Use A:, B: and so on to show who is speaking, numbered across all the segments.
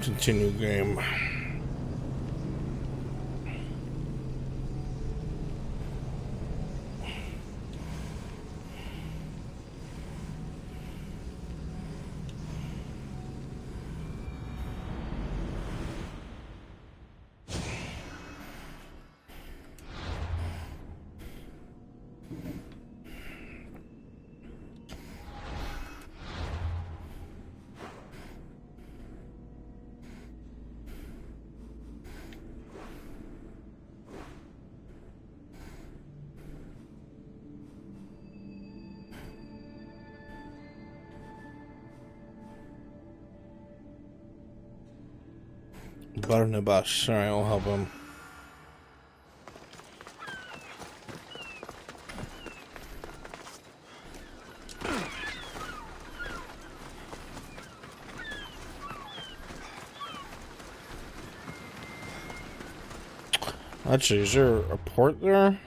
A: Continue game. Barnabas. Alright, I'll help him. Actually, is there a port there?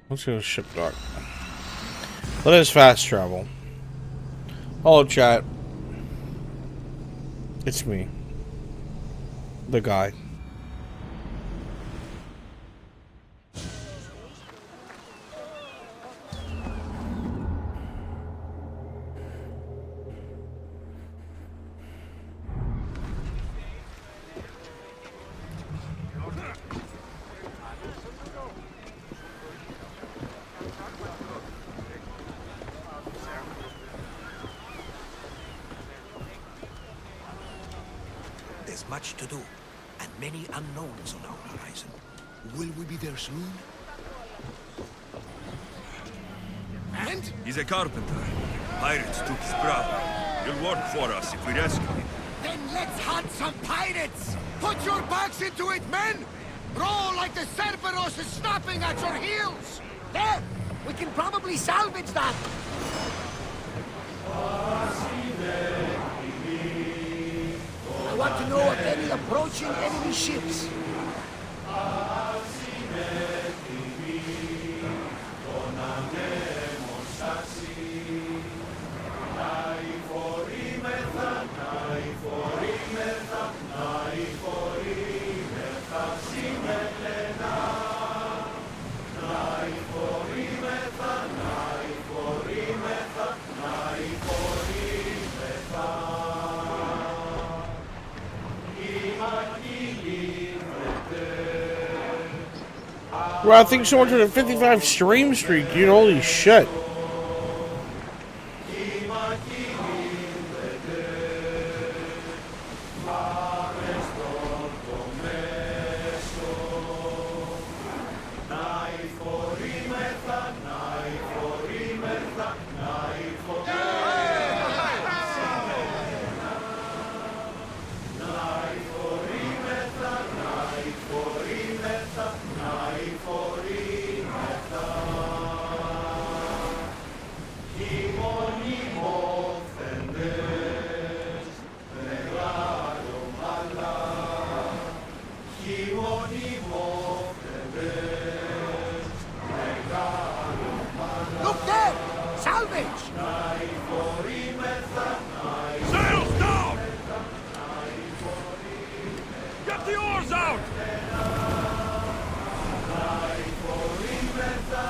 A: Let's go to ship dock. Let us fast travel. Hello, chat. It's me. The guy.
B: Much to do, and many unknowns on our horizon. Will we be there soon? And?
C: He's a carpenter. Pirates took his prowler. He'll work for us if we rescue him.
B: Then let's hunt some pirates! Put your backs into it, men! Roll like the Cerberus is snapping at your heels! There! We can probably salvage that! I want to know of any approaching enemy ships.
A: Well, I think someone to the 55 stream streak, dude. Holy shit.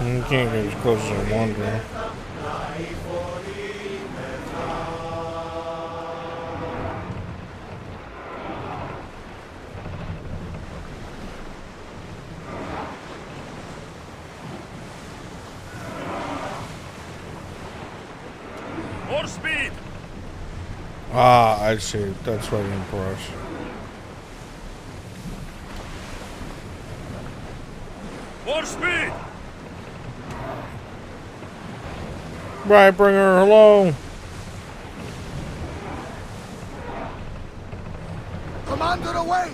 A: You can't get as close as I want, bro.
C: More speed!
A: Ah, I see. That's what I'm for us.
C: More speed!
A: Right, bringer, hello.
B: Commander away!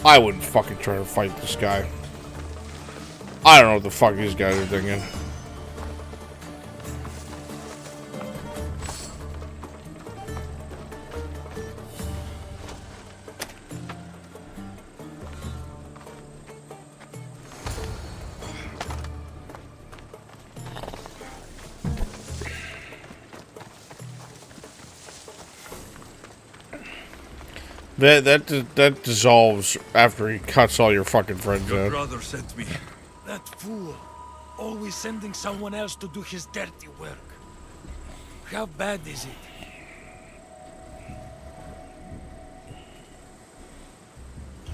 A: I wouldn't fucking try to fight this guy. I don't know what the fuck these guys are thinking. That dissolves after he cuts all your fucking friends
C: Your
A: out.
C: brother sent me.
D: That fool. Always sending someone else to do his dirty work. How bad is it?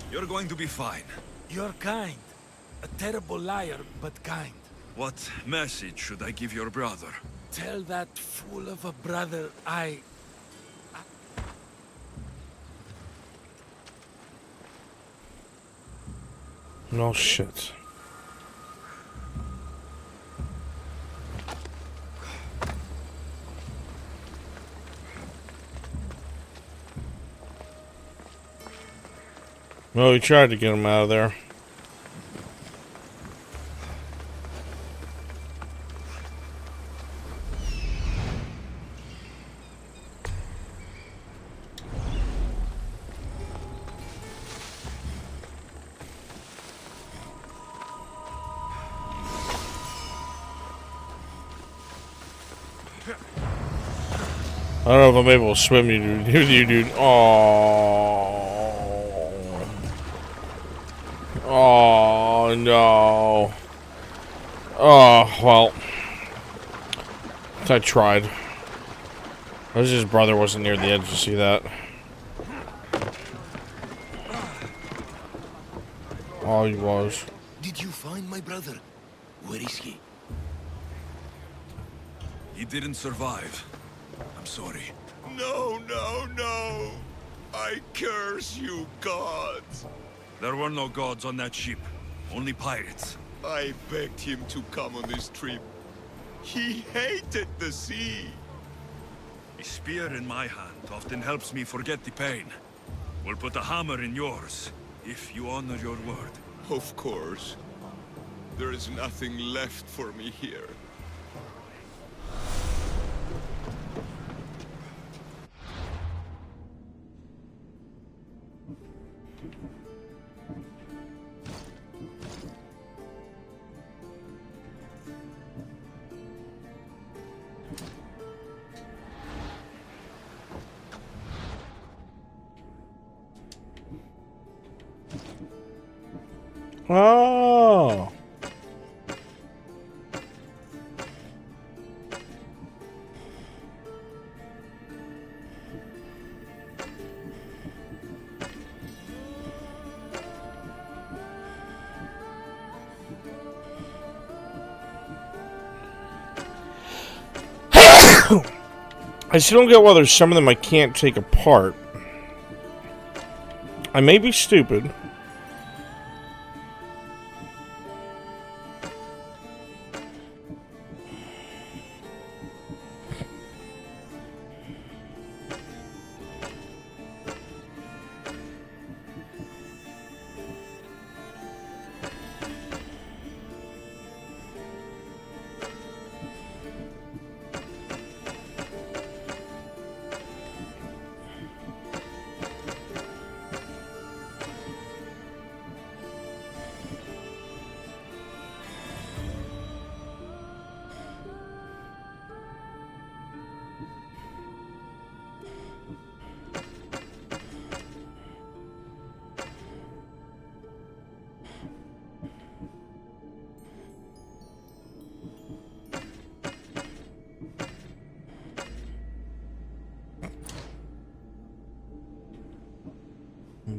C: You're going to be fine.
D: You're kind. A terrible liar, but kind.
C: What message should I give your brother?
D: Tell that fool of a brother
A: No shit. Well, we tried to get him out of there. I don't know if I'm able to swim you, dude. Oh. Oh, no. Oh, well. I tried. His brother wasn't near the edge to see that. Oh, he was.
B: Did you find my brother? Where is he?
C: He didn't survive. I'm sorry.
E: No, no, no! I curse you, gods!
C: There were no gods on that ship. Only pirates.
E: I begged him to come on this trip. He hated the sea.
C: A spear in my hand often helps me forget the pain. We'll put a hammer in yours, if you honor your word.
E: Of course. There is nothing left for me here.
A: Oh. I still don't get why there's some of them I can't take apart. I may be stupid.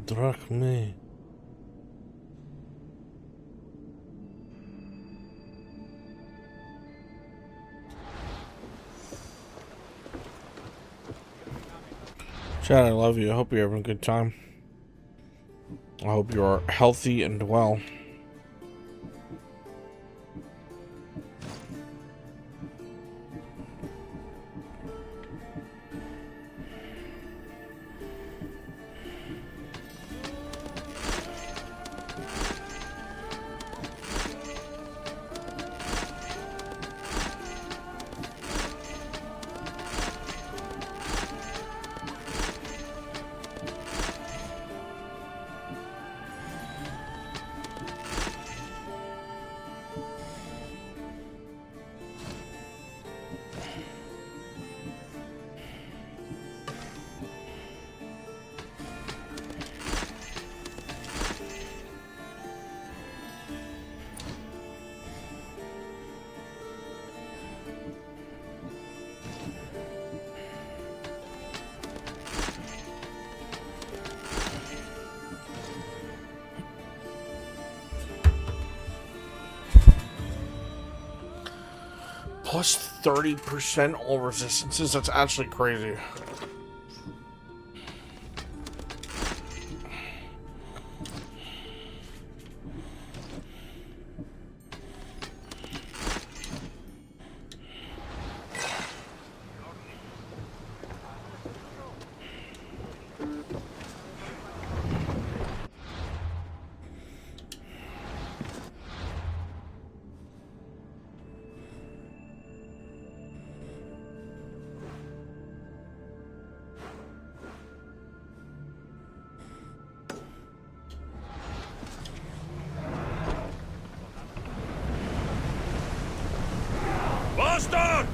A: Drachme. Chad, I love you. I hope you're having a good time. I hope you are healthy and well. Plus 30% all resistances? That's actually crazy.
C: Bastard!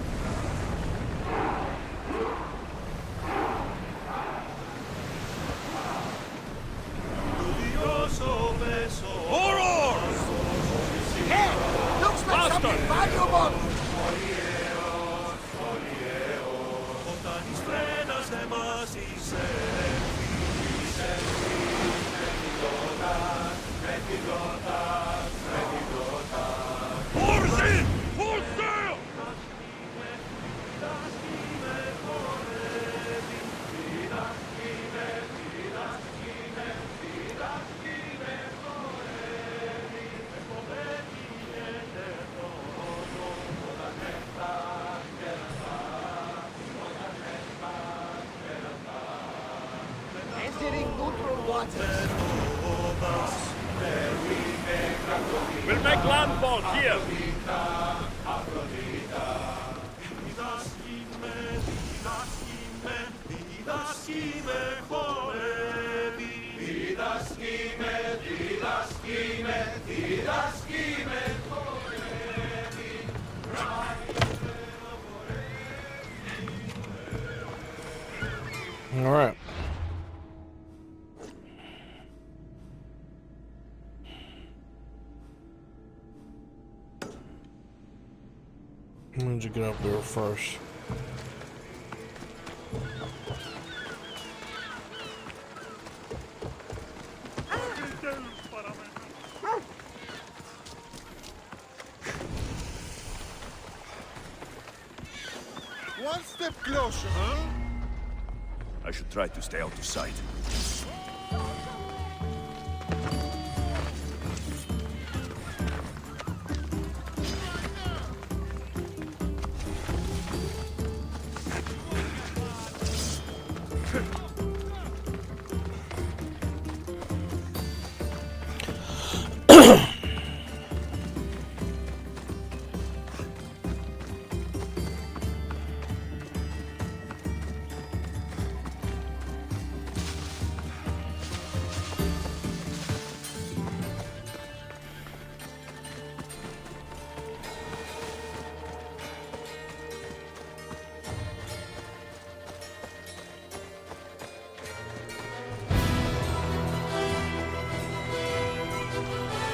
C: Horror!
B: Hey, looks like something valuable!
C: Horse! Full sail!
B: Entering neutral waters.
C: We'll make landfall here.
A: All right. I'm going to get up there first.
E: One step closer, huh?
C: I should try to stay out of sight.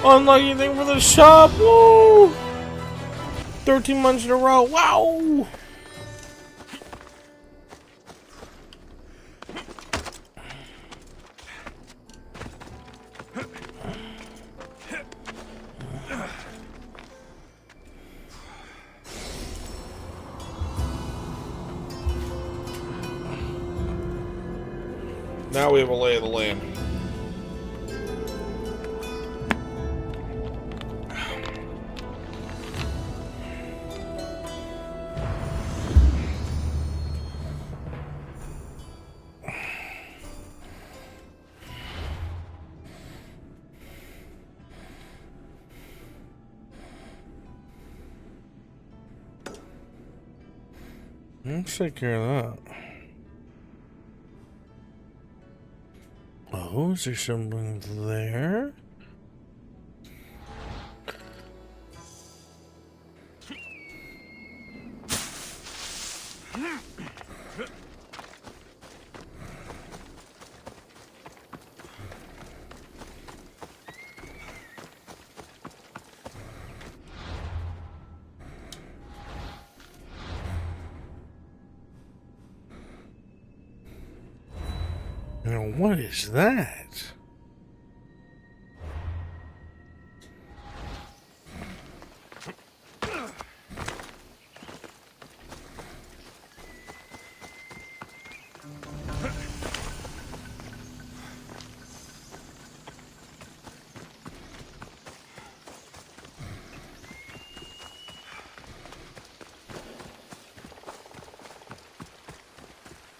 A: Unlucky thing for the shop. Woo! 13 months in a row. Wow! Now we have a lay of the land. Let's take care of that. Oh, is there something there? Now, what is that?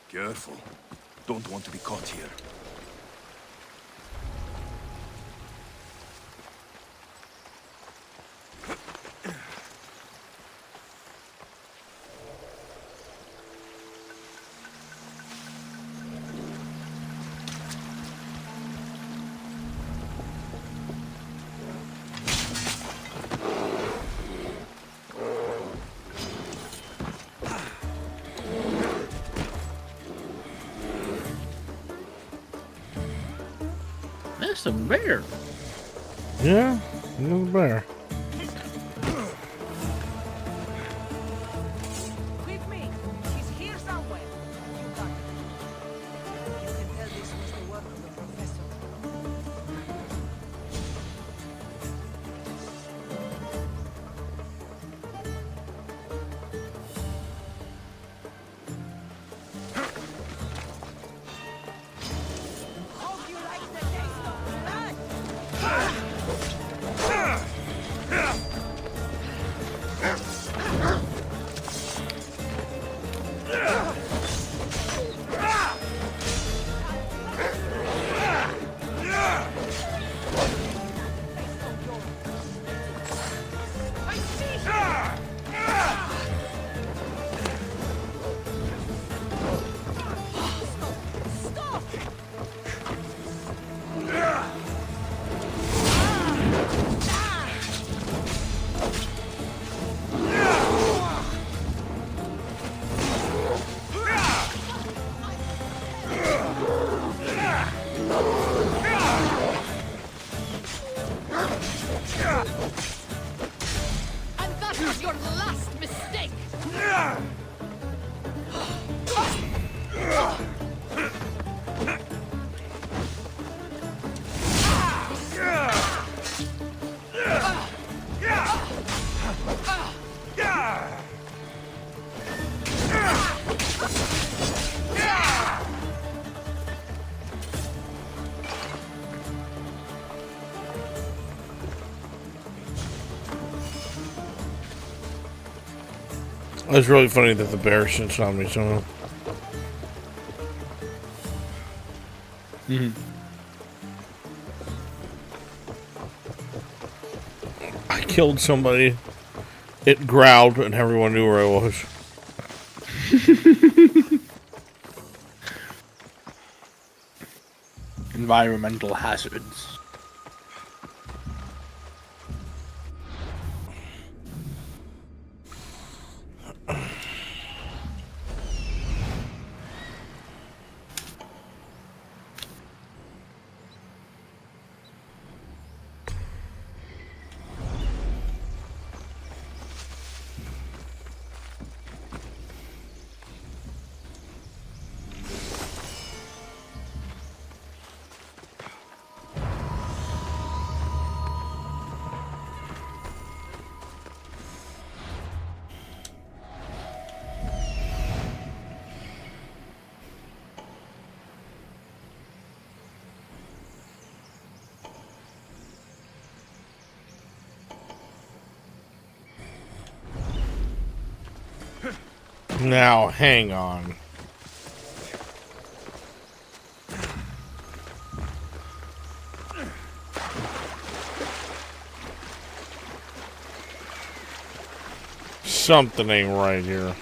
C: Careful. Don't want to be caught here.
F: That's a bear.
A: Yeah, another bear.
G: With me. She's here somewhere. You got it. You can tell this was the work of the professor. Hope you like the taste of blood.
A: It's really funny that the bear sits on me somehow. I killed somebody. It growled, and everyone knew where I was.
F: Environmental hazards.
A: Now, hang on. Something ain't right here.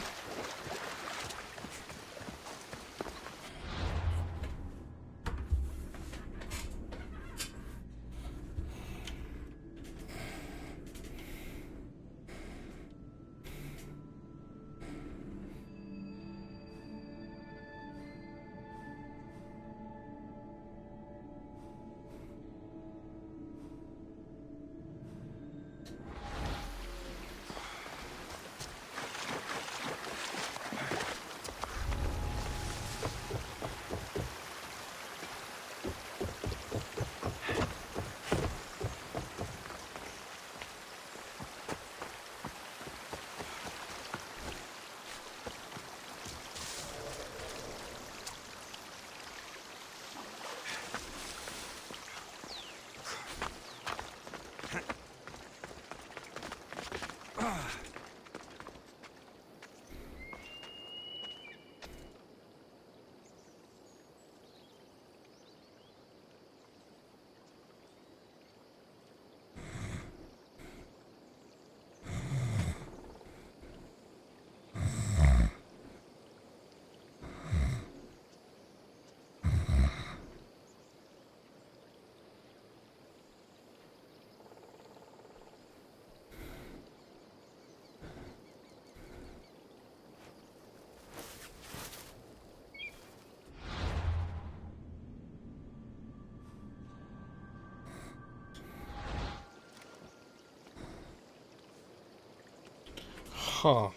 A: Huh.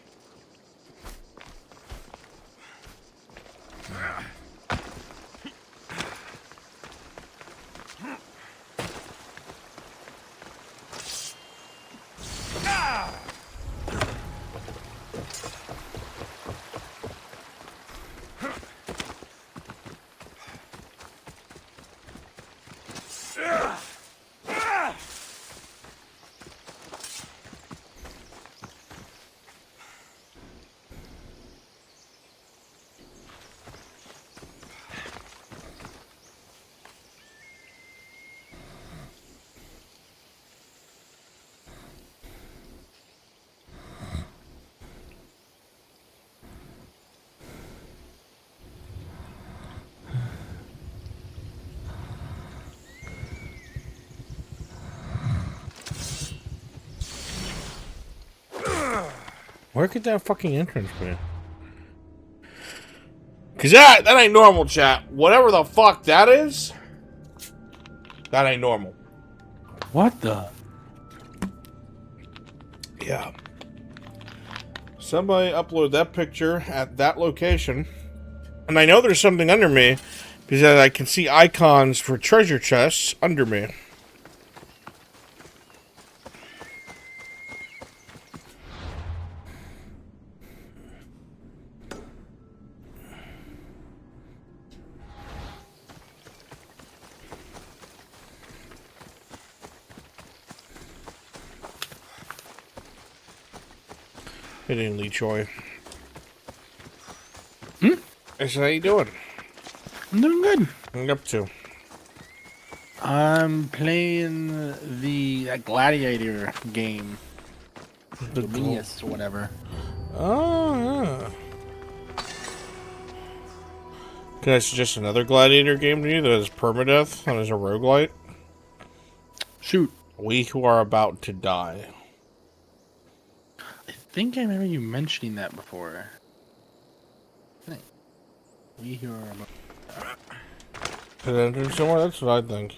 A: Where could that fucking entrance be? Cause that ain't normal, chat. Whatever the fuck that is, that ain't normal.
F: What the?
A: Yeah. Somebody uploaded that picture at that location. And I know there's something under me because I can see icons for treasure chests under me. Hitting Lee Choi. I said, how you doing?
F: I'm doing good.
A: What are you up to?
F: I'm playing the Gladiator game.
A: The
F: Dominius or whatever.
A: Oh, yeah. Can I suggest another Gladiator game to you that is permadeath and is a roguelite?
F: Shoot.
A: We Who Are About to Die.
F: I think I remember you mentioning that before. We here are about...
A: Could I enter somewhere? That's what I think.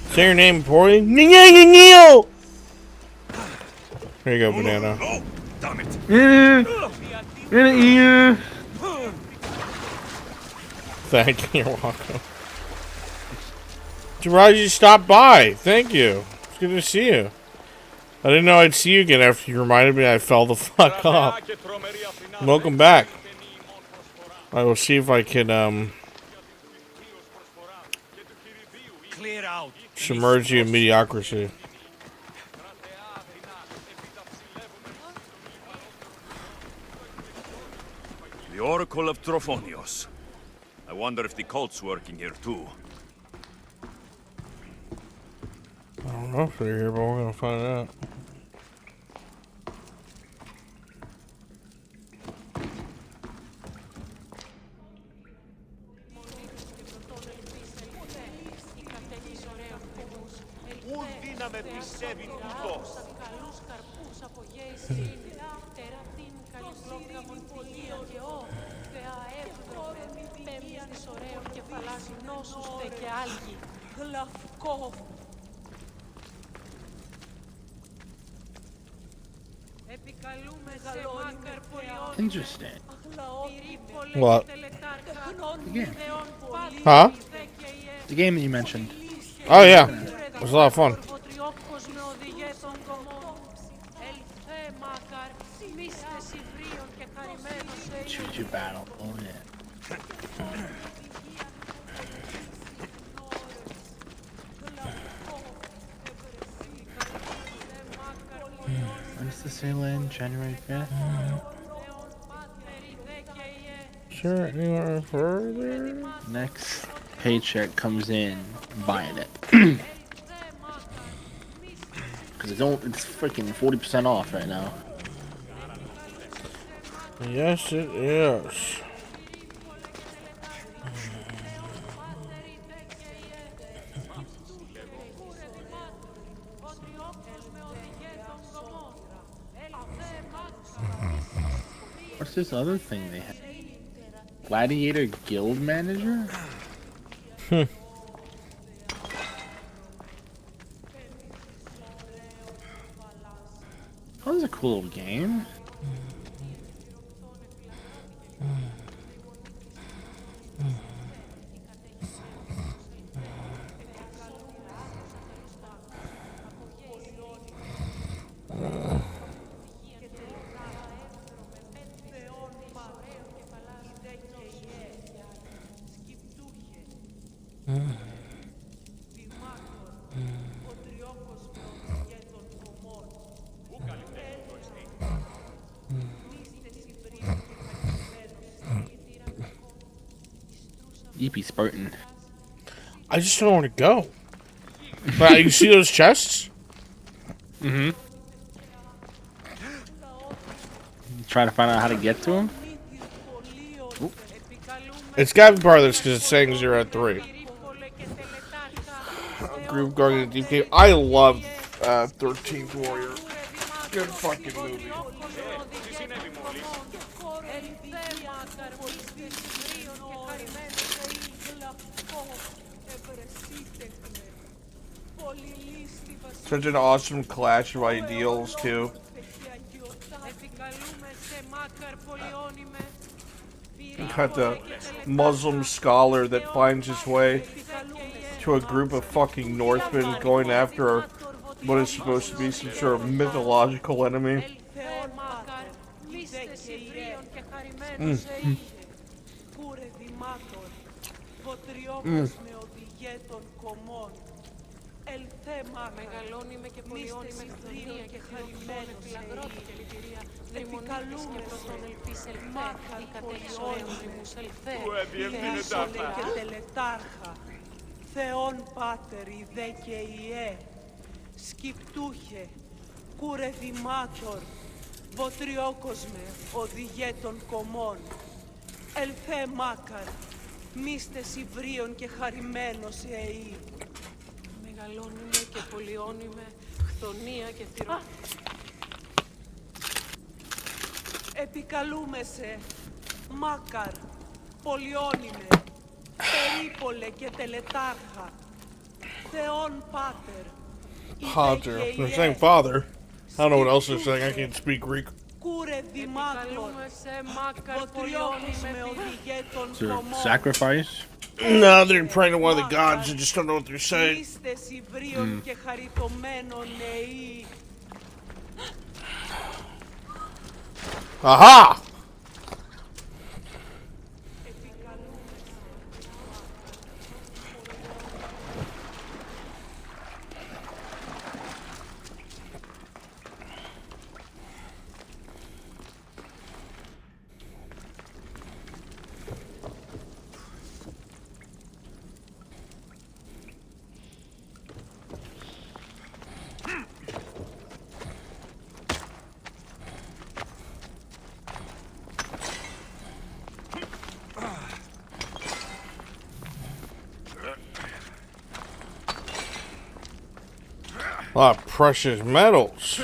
A: Say your name, boy. Neil! Here you go, Banana.
C: No! Damn it!
A: Thank you. You're welcome. Surprised you stopped by. Thank you. It's good to see you. I didn't know I'd see you again after you reminded me I fell the fuck off. Welcome back. I will see if I can,
D: Clear out.
A: submerge you in mediocrity.
C: The Oracle of Trophonios. I wonder if the cult's working here too.
A: I don't know if they're here, but we're gonna find out.
F: Interesting.
A: What?
F: The game.
A: Huh?
F: The game that you mentioned.
A: Oh, yeah. It was a lot of fun.
F: Choo-choo battle. Oh, yeah. When's the sale in? January 5th?
A: Sure, anywhere further?
F: Next paycheck comes in, I'm buying it. Because it's freaking 40% off right now.
A: Yes, it is.
F: What's this other thing they have? Gladiator Guild Manager?
A: Hmm.
F: Oh, this is a cool little game. EP Spartan.
A: I just don't know where to go. But you see those chests?
F: Mm-hmm. Trying to find out how to get to them?
A: It's gotta be part of this because it's saying 0 at 3. Group going in the deep cave. I love 13th Warrior. Good fucking movie. Such an awesome clash of ideals, too. You got the Muslim scholar that finds his way to a group of fucking Northmen going after what is supposed to be some sort of mythological enemy.
G: Μεγαλώνει με και πολιώνει με χθονία και χαρισμένο φυλαγρότη και λυπηρία. Δρυμονίτης και πρωτόν ελπίς ελθέ, η κατέλησον έμβριμους ελθέ, θεήσωνε και τελετάρχα. Θεόν πάτερ, ιδέ και ιέ, σκυπτούχε, κούρε δημάτορ, βοτριόκοσμε, οδηγέ των κομμών. Ελθέ μάκαρ, μίστες υβρίων και χαρημένος εή. Μεγαλώνει με και πολιώνει με χθονία και θηρό. Επικαλούμεσαι, μάκαρ, πολιώνει με, περίπολε και τελετάρχα. Θεόν πάτερ.
A: Father. They're saying father. I don't know what else they're saying. I can't speak Greek.
F: Is there a sacrifice?
A: No, they're praying to one of the gods. I just don't know what they're saying. Aha! A lot of precious metals.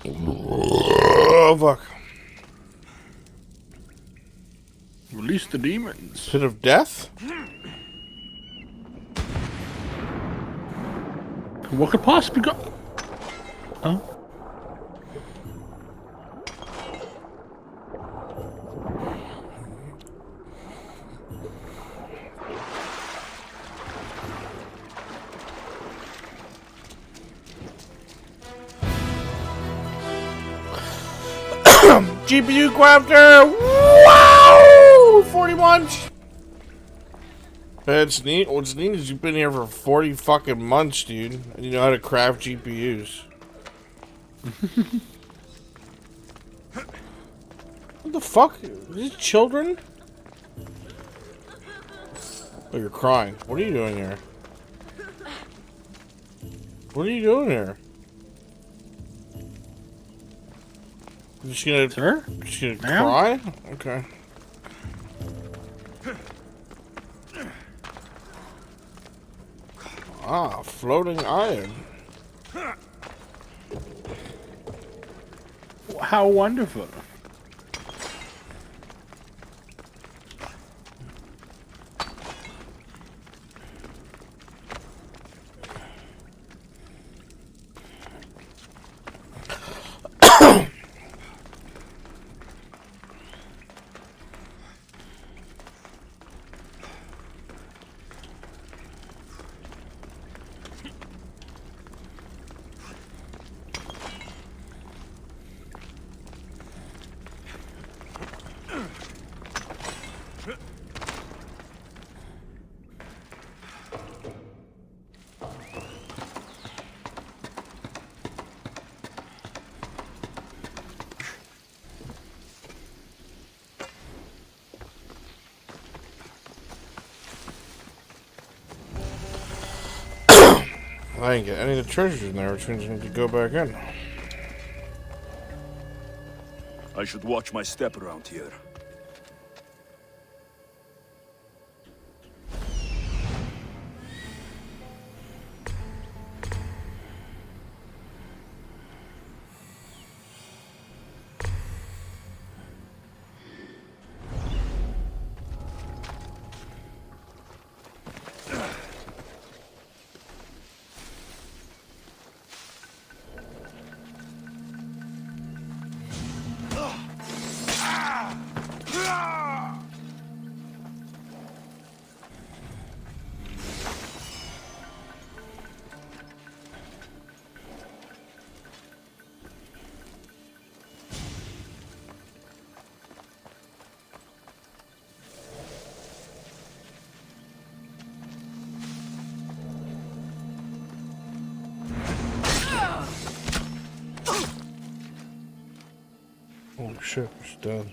A: Oh, fuck.
F: Release the demons.
A: Pit of death?
F: What could possibly go? Huh?
A: GPU crafter! Wow! 40 months! That's neat. What's neat is you've been here for 40 fucking months, dude. And you know how to craft GPUs. What the fuck? Is this children? Oh, you're crying. What are you doing here? What are you doing here? Just gonna,
F: Sir?
A: Just gonna cry? Okay. Ah, floating iron.
F: How wonderful.
A: I didn't get any of the treasures in there, which means I need to go back in.
C: I should watch my step around here.
A: Holy shit, she's dead.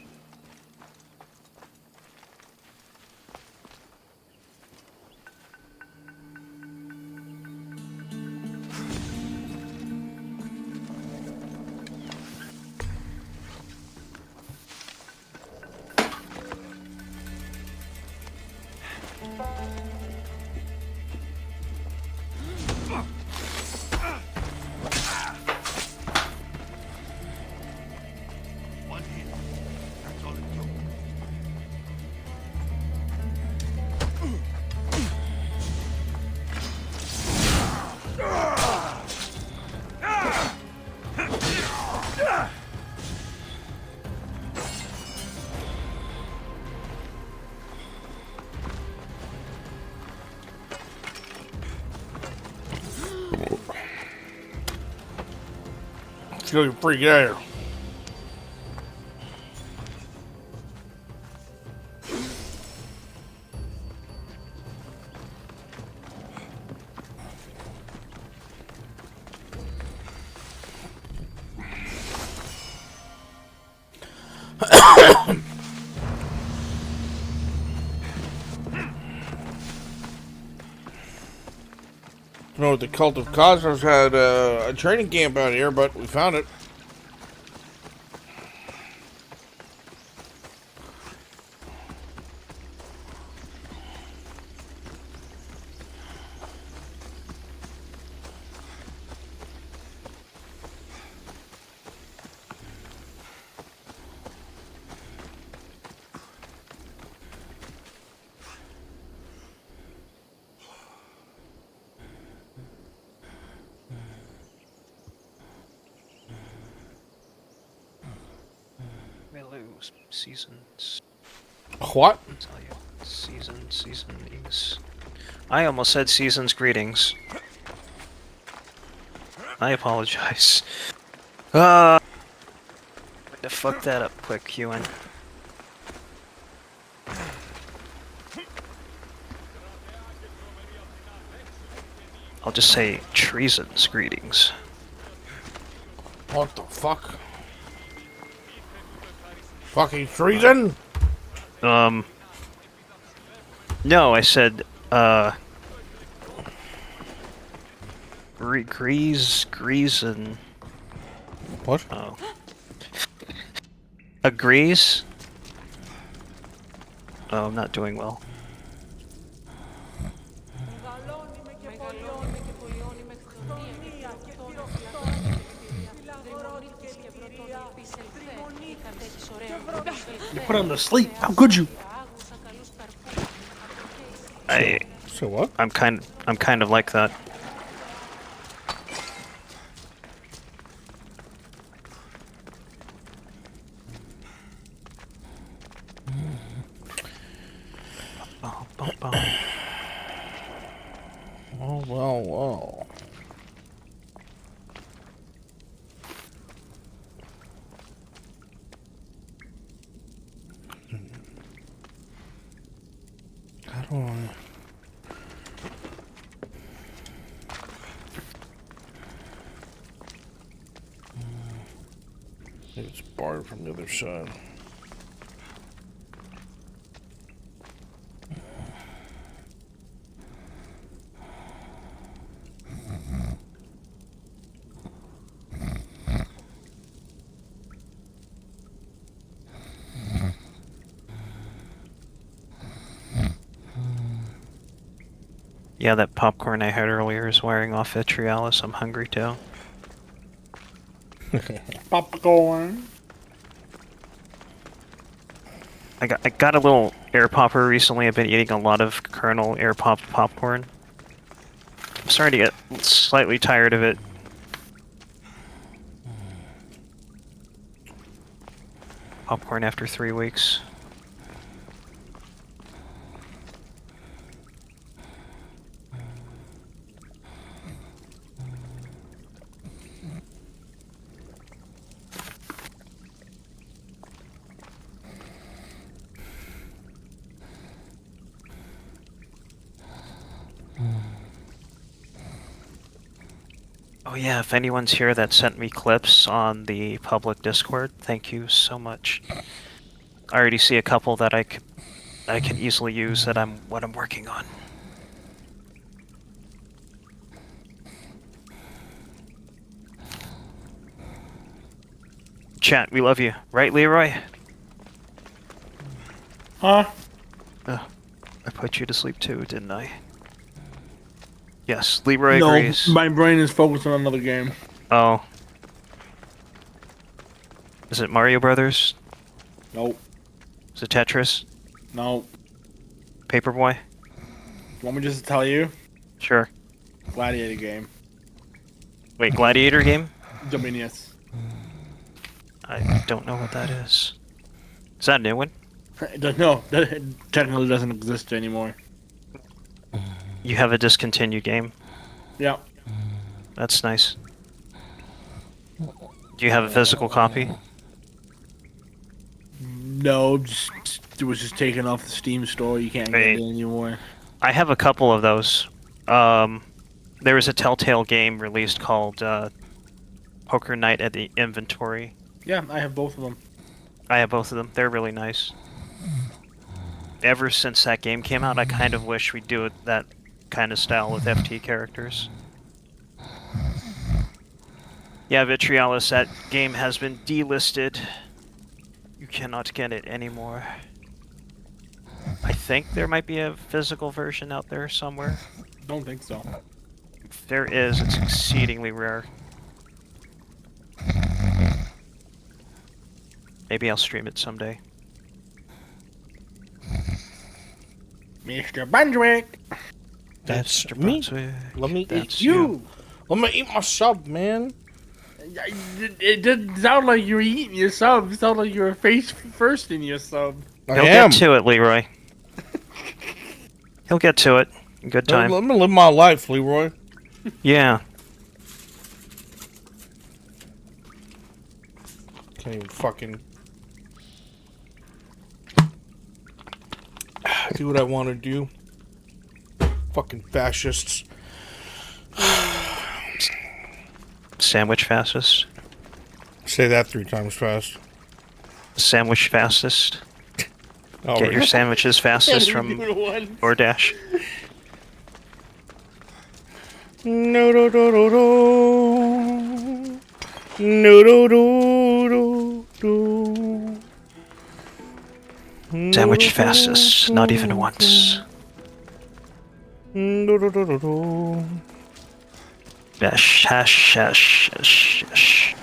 E: One hit. That's all it took.
A: Let's go get freak out of here. You know, the Cult of Cosmos had a training camp out here, but we found it.
H: Seasons.
A: What?
H: Seasonings. I almost said seasons greetings. I apologize. To fuck that up quick, Ewan. I'll just say treason's greetings.
A: What the fuck? Fucking treason?
H: No, I said, Greason.
A: What?
H: Oh. Agrees? Oh, I'm not doing well.
F: You put him to sleep. How could you?
A: So what?
H: I'm kind of like that.
A: Oh, well. How do I... It's barred from the other side.
H: Yeah, that popcorn I had earlier is wearing off vitriolus. I'm hungry too.
F: Popcorn.
H: I got a little air popper recently. I've been eating a lot of Kernel air popped popcorn. I'm starting to get slightly tired of it. Popcorn after 3 weeks. Oh yeah, if anyone's here that sent me clips on the public Discord, thank you so much. I already see a couple that I can easily use that I'm working on. Chat, we love you. Right, Leroy?
F: Huh?
H: I put you to sleep too, didn't I? Yes, Leroy
F: No,
H: agrees.
F: my brain is focused on another game.
H: Oh. Is it Mario Brothers?
F: Nope.
H: Is it Tetris?
F: No.
H: Paperboy?
F: Want me just to tell you?
H: Sure.
F: Gladiator game.
H: Wait, Gladiator game?
F: Dominius.
H: I don't know what that is. Is that a new one?
F: No, that technically doesn't exist anymore.
H: You have a discontinued game?
F: Yeah.
H: That's nice. Do you have a physical copy?
F: No, it was just taken off the Steam store. You can't get it anymore.
H: I have a couple of those. There was a Telltale game released called Poker Night at the Inventory.
F: Yeah, I have both of them.
H: I have both of them. They're really nice. Ever since that game came out, I kind of wish we'd do it that kind of style with FT characters. Yeah, Vitriolus, that game has been delisted. You cannot get it anymore. I think there might be a physical version out there somewhere.
F: Don't think so.
H: If there is, it's exceedingly rare. Maybe I'll stream it someday.
F: Mr. Brunswick!
A: That's
H: Mr.
A: me.
H: Brunswick,
A: Let me
H: that's
A: eat you. Let me eat my sub, man.
F: It didn't sound like you were eating your sub. It sounded like you were face first in your sub.
A: I
H: He'll
A: am.
H: get to it, Leroy. He'll get to it. In good time.
A: Let me live my life, Leroy.
H: Yeah.
A: Can't even fucking do what I want to do. Fucking fascists.
H: Sandwich fastest.
A: Say that 3 times fast.
H: Sandwich fastest.
A: Oh,
H: Get your sandwiches fastest from DoorDash.
A: No do do do do. No do do do do.
H: Sandwich fastest. Not even once.
A: Do do do do do.
H: Dash, hash, hash, hash, hash.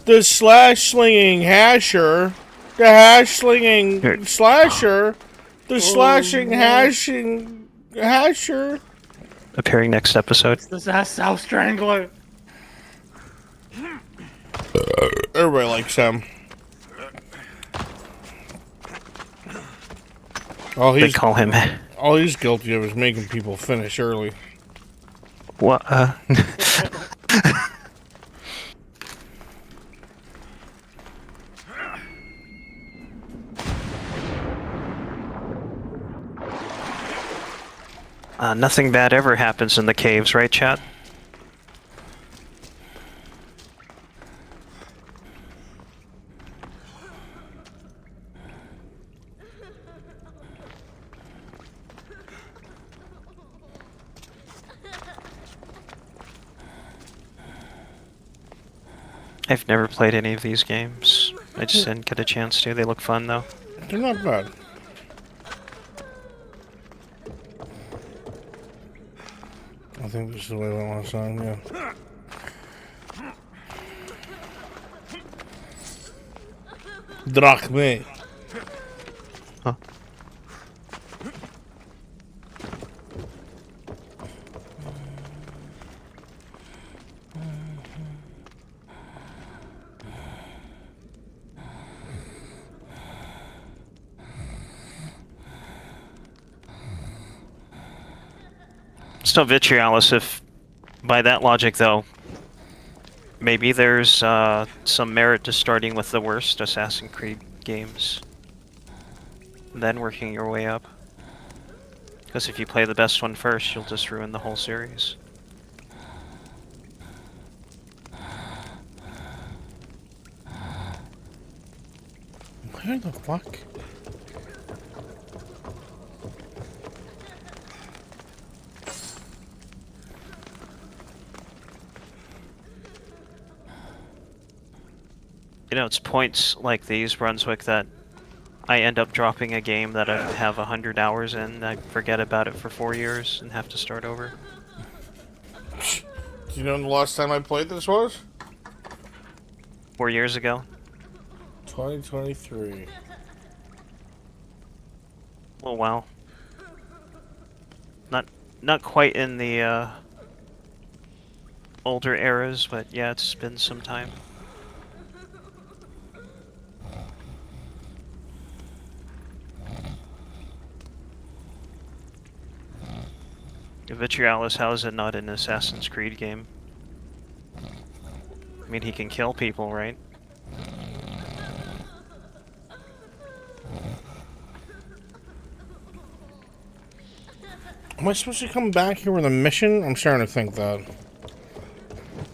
A: The slash slinging hasher. The hash slinging slasher. The slashing hashing hasher.
H: Appearing next episode.
F: This is South Strangler.
A: Everybody likes him.
H: They call him.
A: All he's guilty of is making people finish early.
H: What? Nothing bad ever happens in the caves, right, chat? I've never played any of these games. I just didn't get a chance to. They look fun, though.
A: They're not bad. I think this is the way I want to sound, yeah. Drachme.
H: Huh. Still Vitriolus, if by that logic though, maybe there's some merit to starting with the worst Assassin's Creed games, then working your way up. Because if you play the best one first, you'll just ruin the whole series.
A: What the fuck?
H: You know, it's points like these, Brunswick, that I end up dropping a game that I have 100 hours in, I forget about it for 4 years and have to start over.
A: Do you know when the last time I played this was?
H: 4 years ago.
A: 2023.
H: Oh wow. Not quite in the older eras, but yeah, it's been some time. Vitrialis, how is it not an Assassin's Creed game? I mean, he can kill people, right?
A: Am I supposed to come back here with a mission? I'm starting to think that.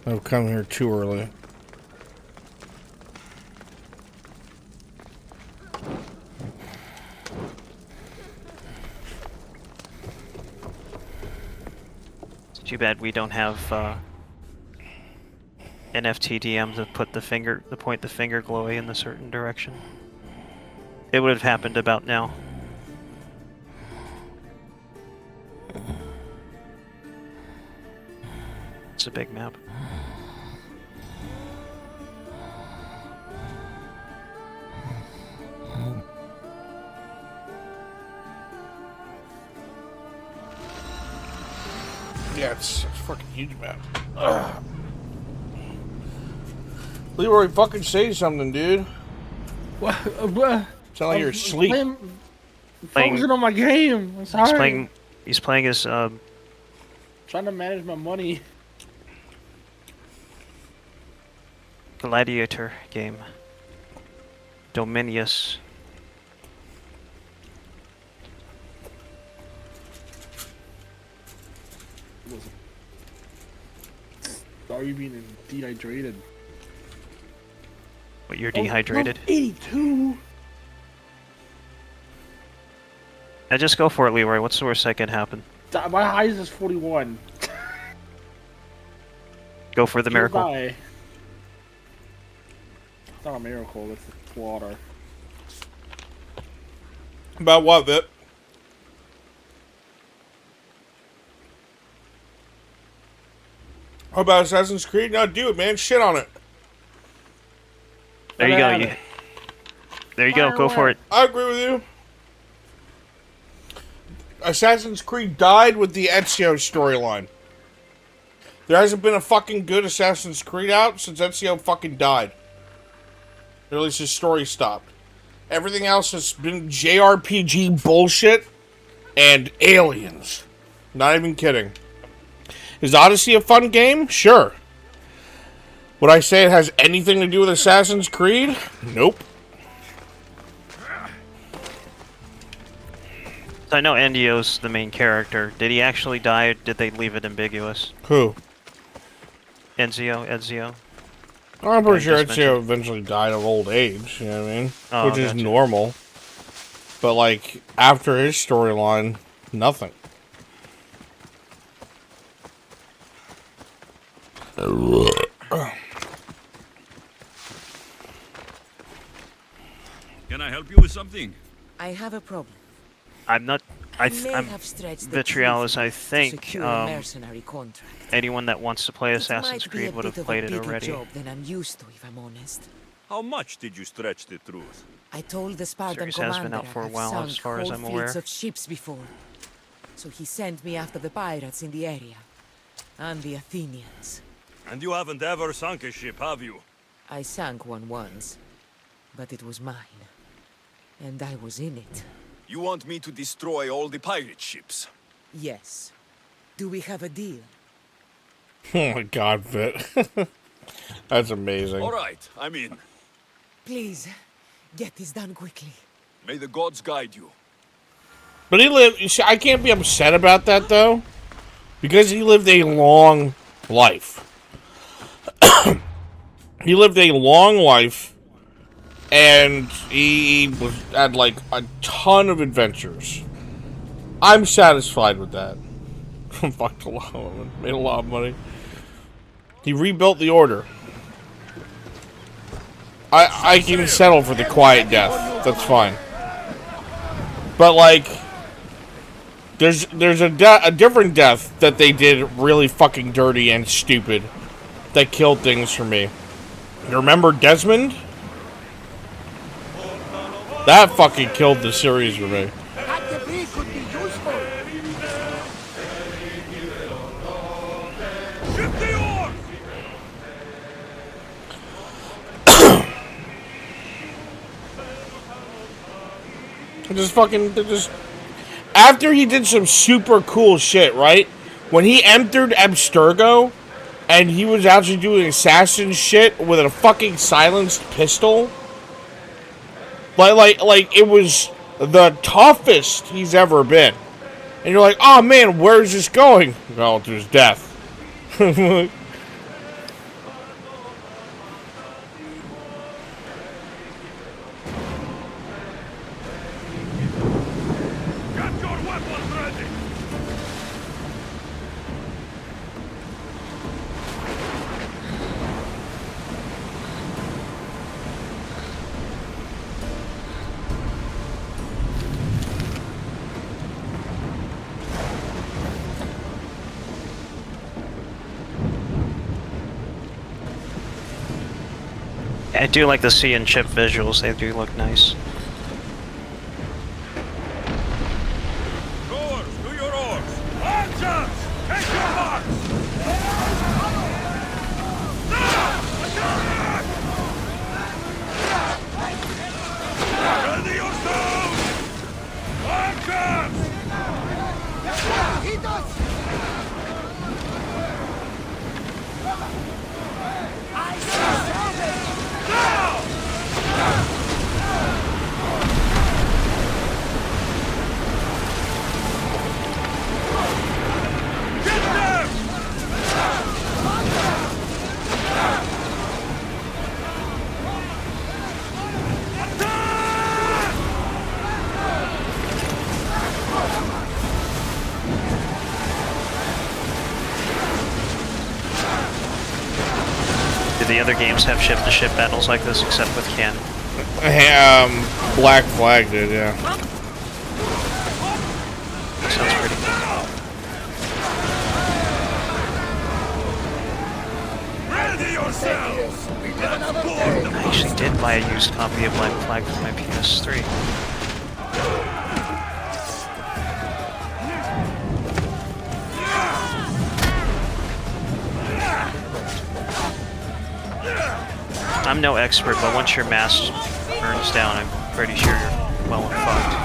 A: I've come here too early.
H: It's too bad we don't have an FTDM to put point the finger glowy in a certain direction. It would have happened about now. It's a big map.
A: Yeah, it's a fucking huge map. Ugh. Leroy, fucking say something, dude.
F: What?
A: Sound like you're asleep.
F: Focusing on my game. I'm sorry.
H: He's playing his
F: Trying to manage my money.
H: gladiator game. Dominius.
F: Sorry, being dehydrated.
H: What, you're dehydrated?
F: 82.
H: Now just go for it, Leroy. What's the worst that could happen?
F: My highest is 41.
H: Go for the miracle.
F: Die. It's not a miracle, it's a slaughter.
A: About what, Vip? How about Assassin's Creed? No, do it, man. Shit on it.
H: There you go. There you go. Go for it.
A: I agree with you. Assassin's Creed died with the Ezio storyline. There hasn't been a fucking good Assassin's Creed out since Ezio fucking died. Or at least his story stopped. Everything else has been JRPG bullshit and aliens. Not even kidding. Is Odyssey a fun game? Sure. Would I say it has anything to do with Assassin's Creed? Nope.
H: I know Endio's the main character. Did he actually die, or did they leave it ambiguous?
A: Who?
H: Ezio.
A: I'm pretty sure Ezio eventually died of old age, you know what I mean?
H: Oh,
A: which is normal. But, like, after his storyline, nothing.
C: Can I help you with something?
I: I have a problem.
H: I'm not. I'm Vitrialis. I
I: to
H: think
I: secure a mercenary contract.
H: anyone that wants to play Assassin's
I: It might be a
H: Creed would have
I: bit of a
H: played it
I: bigger
H: already.
I: job than I'm used to, if I'm honest.
C: How much did you stretch the truth?
I: I told the Spartan
H: Series has been
I: commander
H: out for a
I: I've
H: while,
I: sunk
H: as far as
I: whole
H: I'm
I: fleets
H: aware.
I: of ships before. So he sent me after the pirates in the area. And the Athenians.
C: And you haven't ever sunk a ship, have you?
I: I sank one once. But it was mine. And I was in it.
E: You want me to destroy all the pirate ships?
I: Yes. Do we have a deal?
A: Oh my god, Vit. That's amazing.
E: All right, I'm in.
I: Please, get this done quickly.
E: May the gods guide you.
A: But he lived... You see, I can't be upset about that, though. Because he lived a long life. He lived a long life. and had like a ton of adventures. I'm satisfied with that. Fucked a lot of it. Made a lot of money. He rebuilt the order. I can settle for the quiet death. That's fine. But like, there's a different death that they did really fucking dirty and stupid that killed things for me. You remember Desmond? That fucking killed the series for me.
B: That debris could be useful.
C: Ship the oars!
A: Just after he did some super cool shit, right? When he entered Abstergo and he was actually doing assassin shit with a fucking silenced pistol, like it was the toughest he's ever been. And you're like, oh man, where's this going? Well, to his death.
C: Get your weapons ready!
H: I do like the sea and ship visuals, they do look nice.
C: Rowers, do your oars! Archers, take your marks! Ready yourselves! Archers!
B: Hit us! I see salvage!
H: Do the other games have ship-to-ship battles like this except with Ken?
A: Black Flag did, yeah.
H: Sounds pretty cool.
C: Ready yourselves!
H: I actually did buy a used copy of Black Flag for my PS3. I'm no expert, but once your mast burns down, I'm pretty sure you're well and fucked.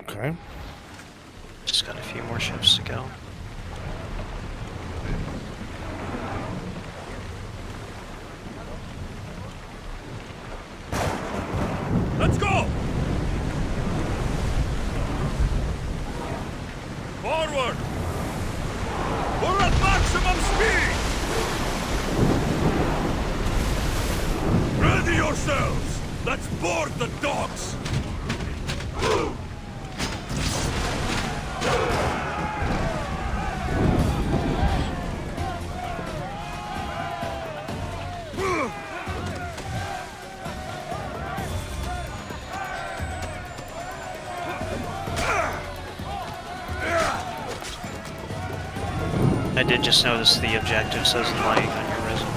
A: Okay.
H: Just got a few more ships to go.
C: Let's go! Forward! We're at maximum speed! Ready yourselves! Let's board the dogs!
H: I did just notice the objective says light on your resume.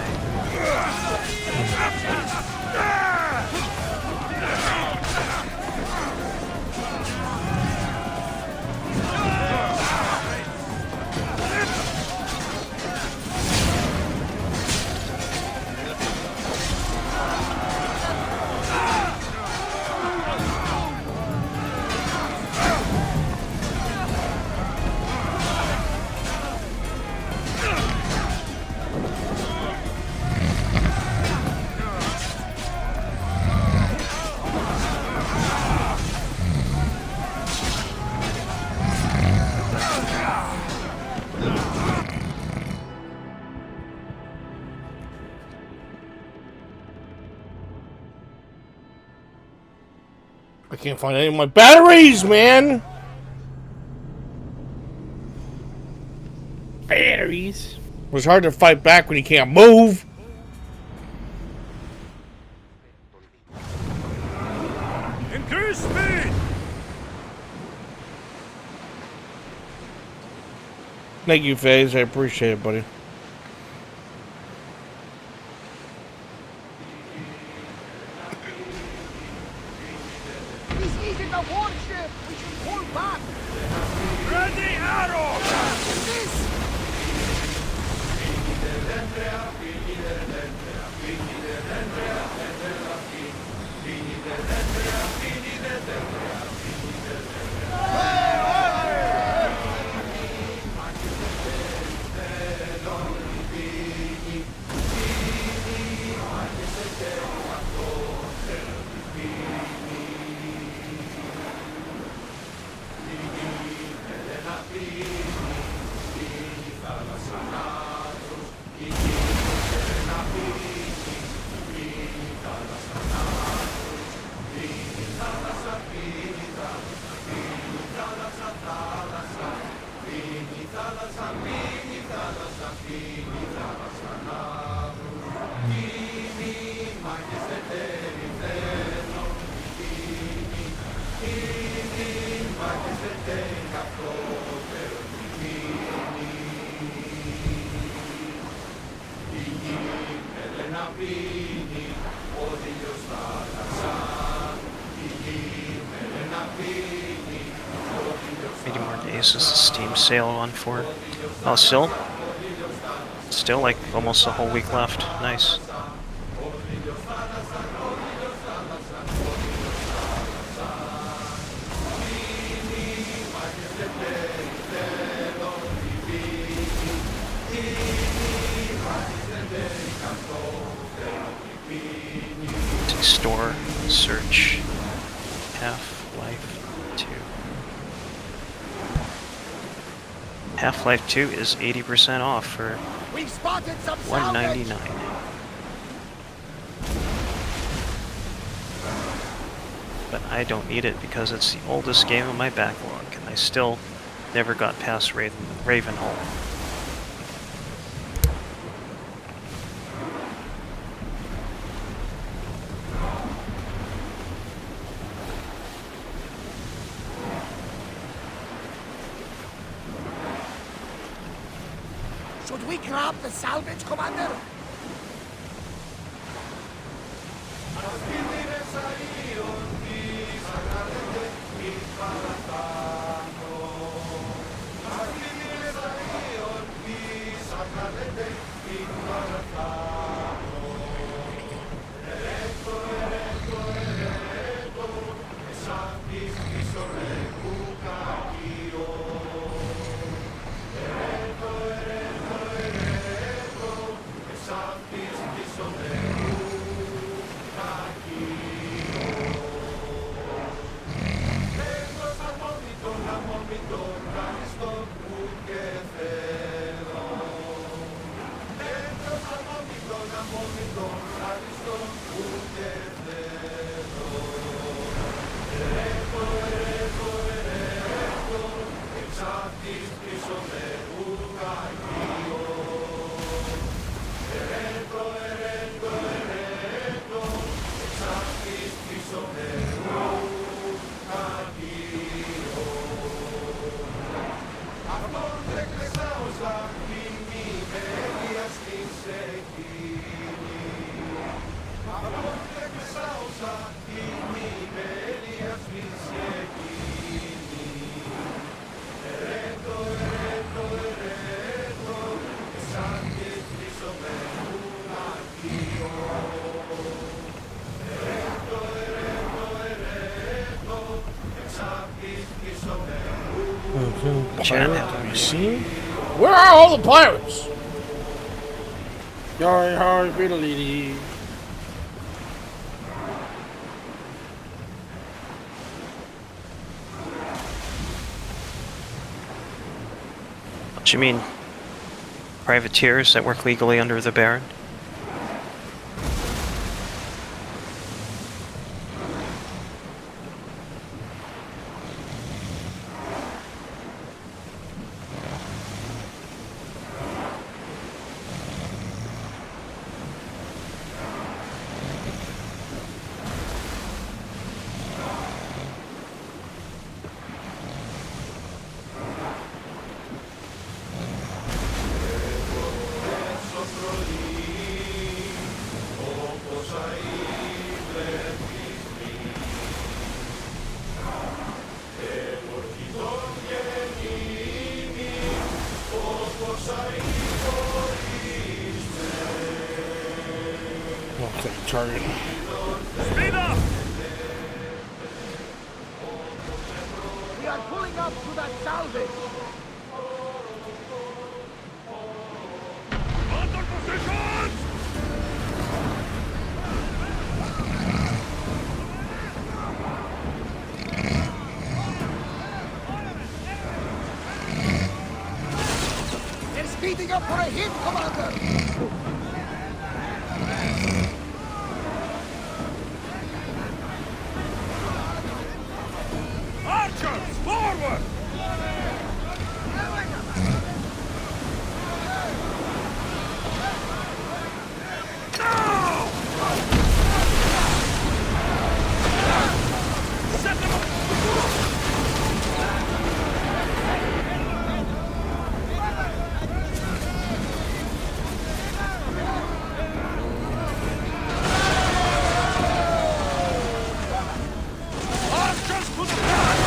A: I can't find any of my batteries, man!
F: Batteries.
A: It was hard to fight back when you can't move.
C: Increase speed!
A: Thank you, FaZe. I appreciate it, buddy.
B: He's eating a warship! We should pull back!
C: Ready arrow!
B: This!
H: Many more days is the Steam sale on for? Oh, still like almost a whole week left. Nice. Store, search, Half-Life 2. Half-Life 2 is 80% off for
B: We've spotted some
H: $1.99. But I don't need it because it's the oldest game in my backlog, and I still never got past Ravenholm.
B: Should we grab the salvage, Commander?
A: You see? Where are all the pirates?
F: Yar, yar, biddly.
H: What you mean? Privateers that work legally under the Baron?
A: Okay, target.
C: Speed up!
B: We are pulling up to that salvage.
C: Under positions!
B: They're speeding up for a hit, Commander.
C: Archers, forward! Now! Set them up! Archers to the front!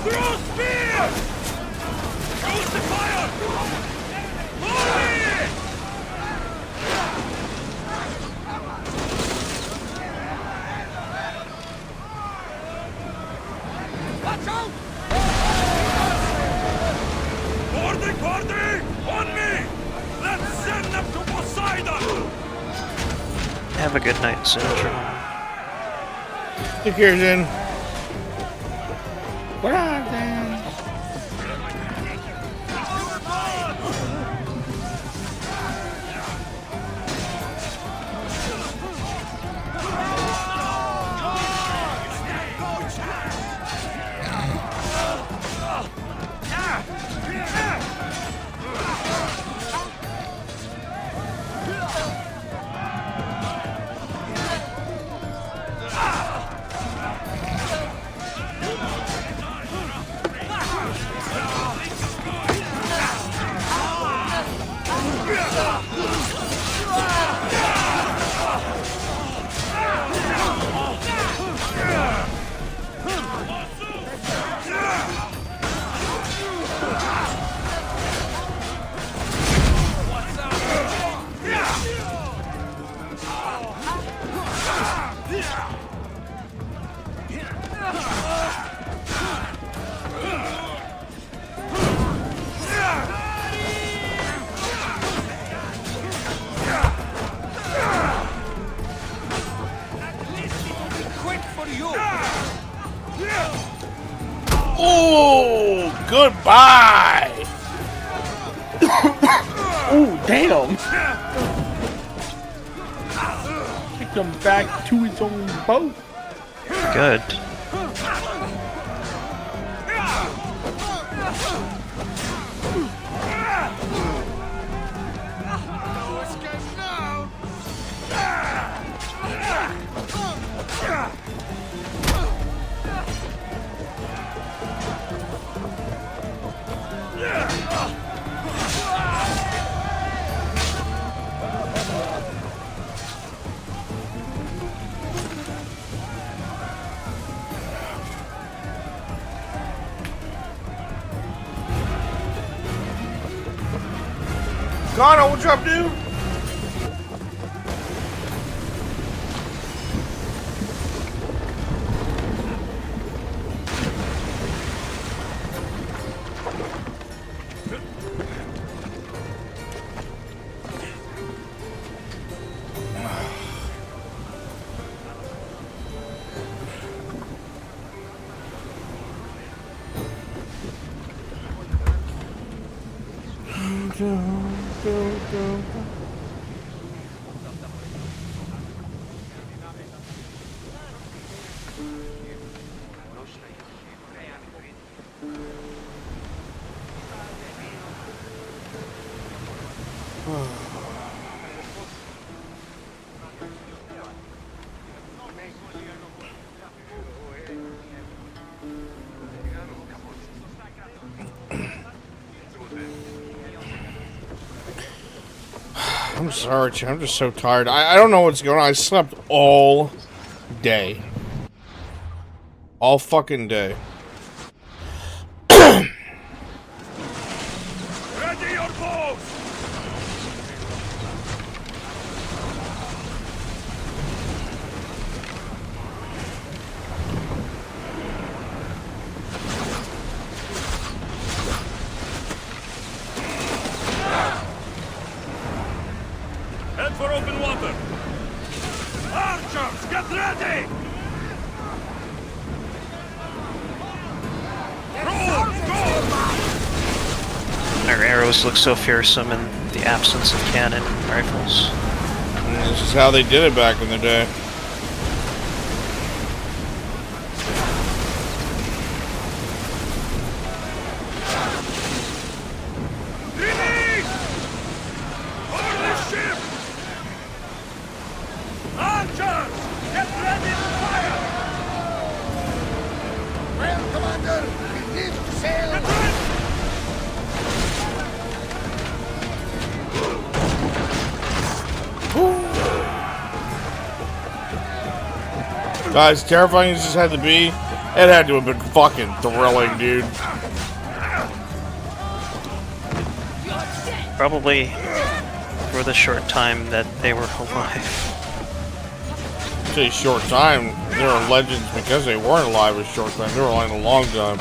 C: Throw spears! Use the fire! Hurry!
B: Watch out!
C: Boarding! On me! Let's send them to Poseidon!
H: Have a good night, Senator.
A: Take care, Jen.
F: What are they?
B: Quick for you!
A: Oh, goodbye.
F: Oh, damn! Kicked him back to his own boat.
H: Good.
A: Connor, what's up, dude? I'm sorry, Chan. I'm just so tired. I don't know what's going on. I slept all day. All fucking day.
C: Ready your bows! Head for open water! Archers, get ready!
H: Our arrows look so fearsome in the absence of cannon and rifles.
A: And this is how they did it back in the day.
C: Release! Over the ship! Archers, get ready to fire!
B: Well, Commander, we live to sail.
C: Get ready!
A: Guys, terrifying as this had to be, it had to have been fucking thrilling, dude.
H: Probably for the short time that they were alive.
A: It's a short time. They were legends because they weren't alive a short time. They were alive a long time.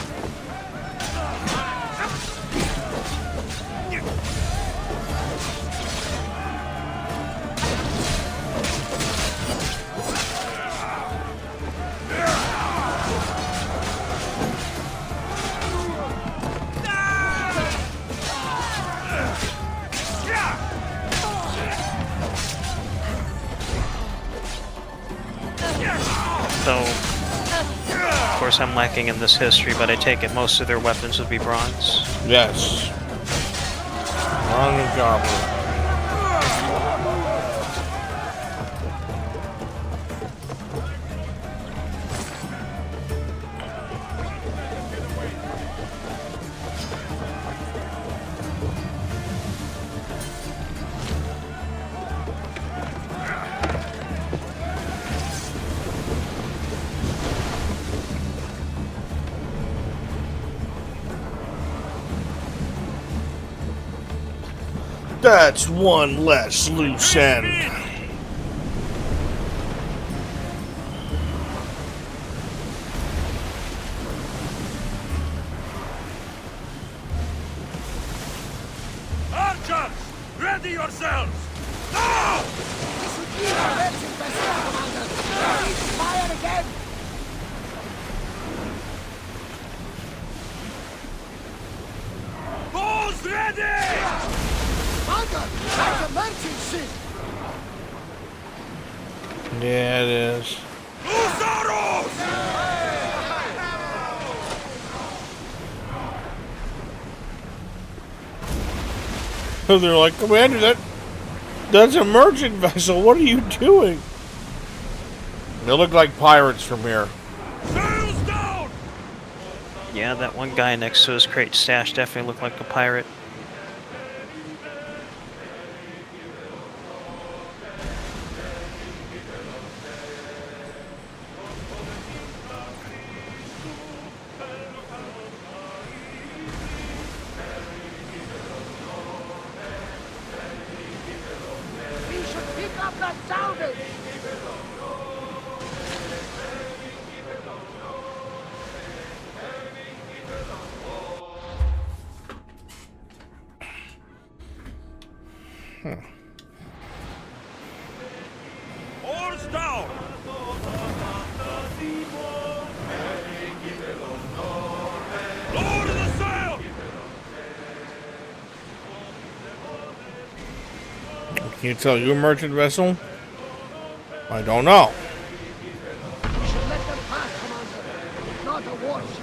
H: So, of course, I'm lacking in this history, but I take it most of their weapons would be bronze.
A: Yes. Ron and Goblin. That's one less loose end.
C: Archers, ready yourselves! Now!
B: This would be our best investment, Commander. Please fire again.
A: They're like, Commander, that's a merchant vessel. What are you doing? They look like pirates from here.
C: Sails down!
H: Yeah, that one guy next to his crate stash definitely looked like a pirate.
B: We should pick up that salvage!
C: Oars down! Lower the sail!
A: Can you tell you a merchant vessel? I don't know.
B: We should let them pass, Commander. It's not a warship.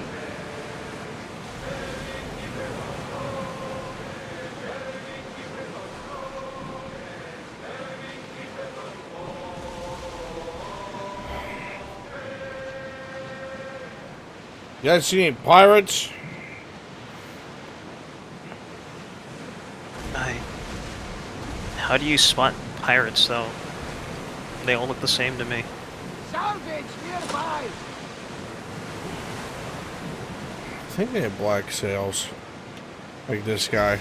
A: You guys see any pirates?
H: How do you spot pirates, though? They all look the same to me.
B: Salvage nearby!
A: I think they have black sails. Like this guy.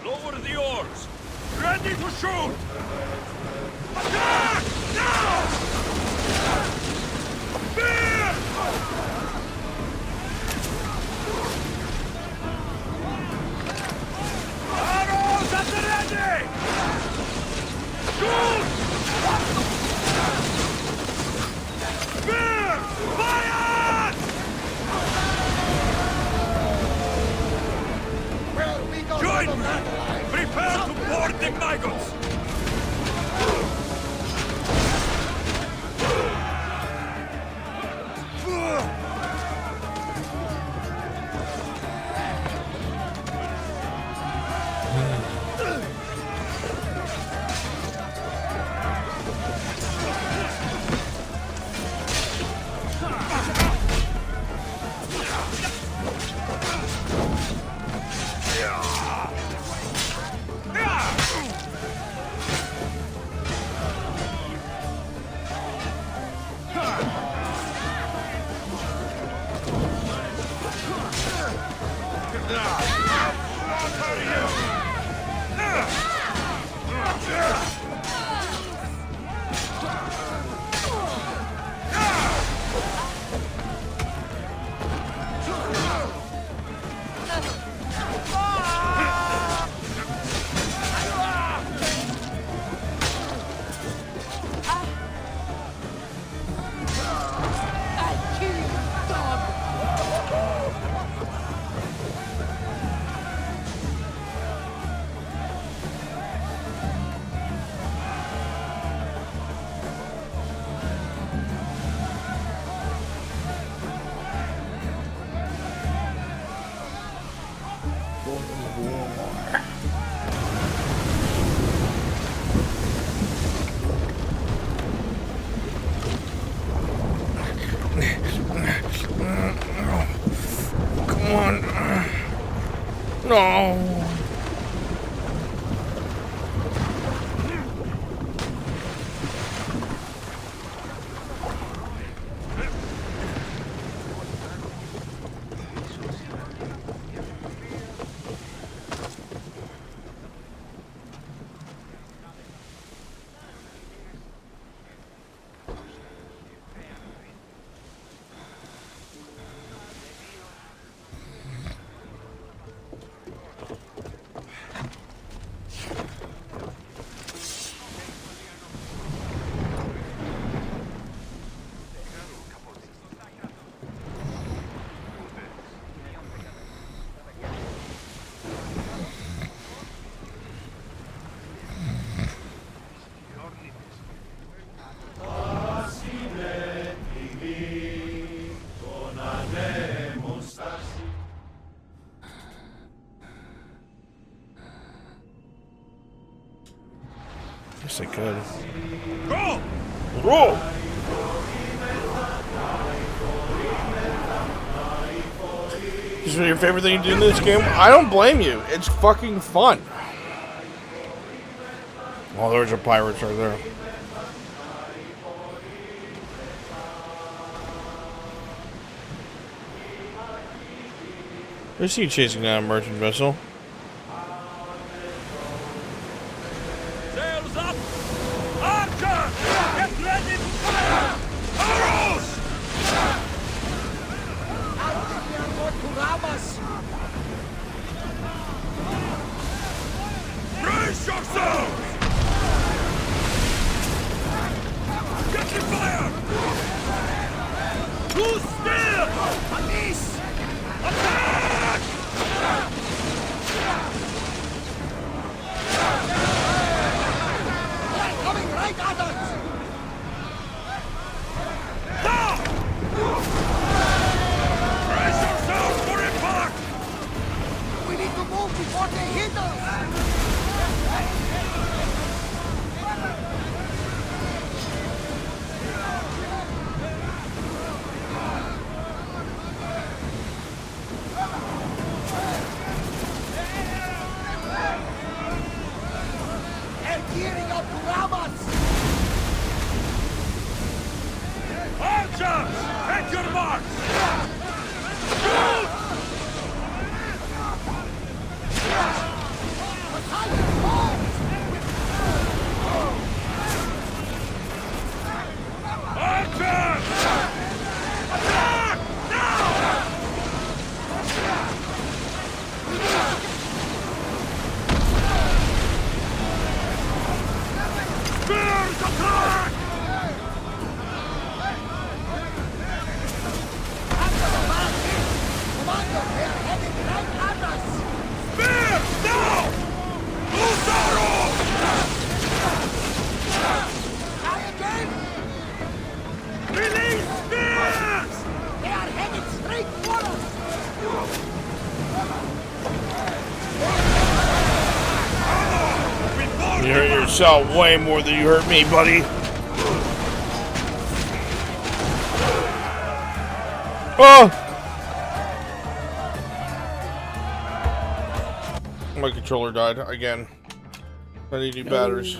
C: Lower the oars! Ready to shoot! Attack! Now! Spear! Arrows at the ready! Shoot! Spear! Fire!
B: Well, we go
C: Join
B: to the
C: me!
B: battle line.
C: Prepare to board the Migos!
A: Come on. No. Guess I could.
C: Roll!
A: Roll! Is it your favorite thing to do in this game? I don't blame you. It's fucking fun. Oh, there's a pirates right there. I see you chasing down a merchant vessel.
C: Sails up! Archer! Get ready to fire! Arrows! Brace yourselves! Get the fire! Too still! Police! Attack!
B: They're coming right at us!
C: Stop! Brace yourselves for impact!
B: We need to move before they hit us! They're gearing up to ram us!
C: Archers! Take your marks! Shoot! Archers! Attack! Now! Spears attack!
B: Commander, they're heading right at us!
C: Spears! Now! Loose arrows!
B: Try again!
C: Release spears!
B: They are headed straight for us!
A: You hurt yourself way more than you hurt me, buddy. Oh! My controller died again. I need new batteries.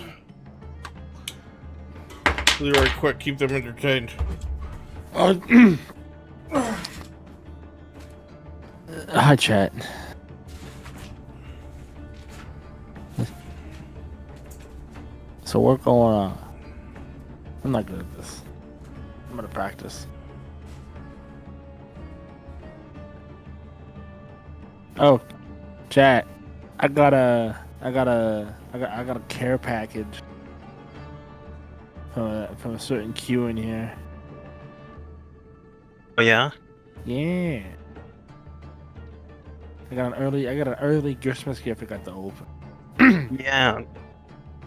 A: Leroy, quick, keep them entertained.
F: Hi, chat. So we're going on. I'm not good at this. I'm gonna practice. Oh, chat. I got a care package from a certain queue in here.
H: Oh yeah?
F: Yeah. I got an early Christmas gift I got to open.
H: Yeah.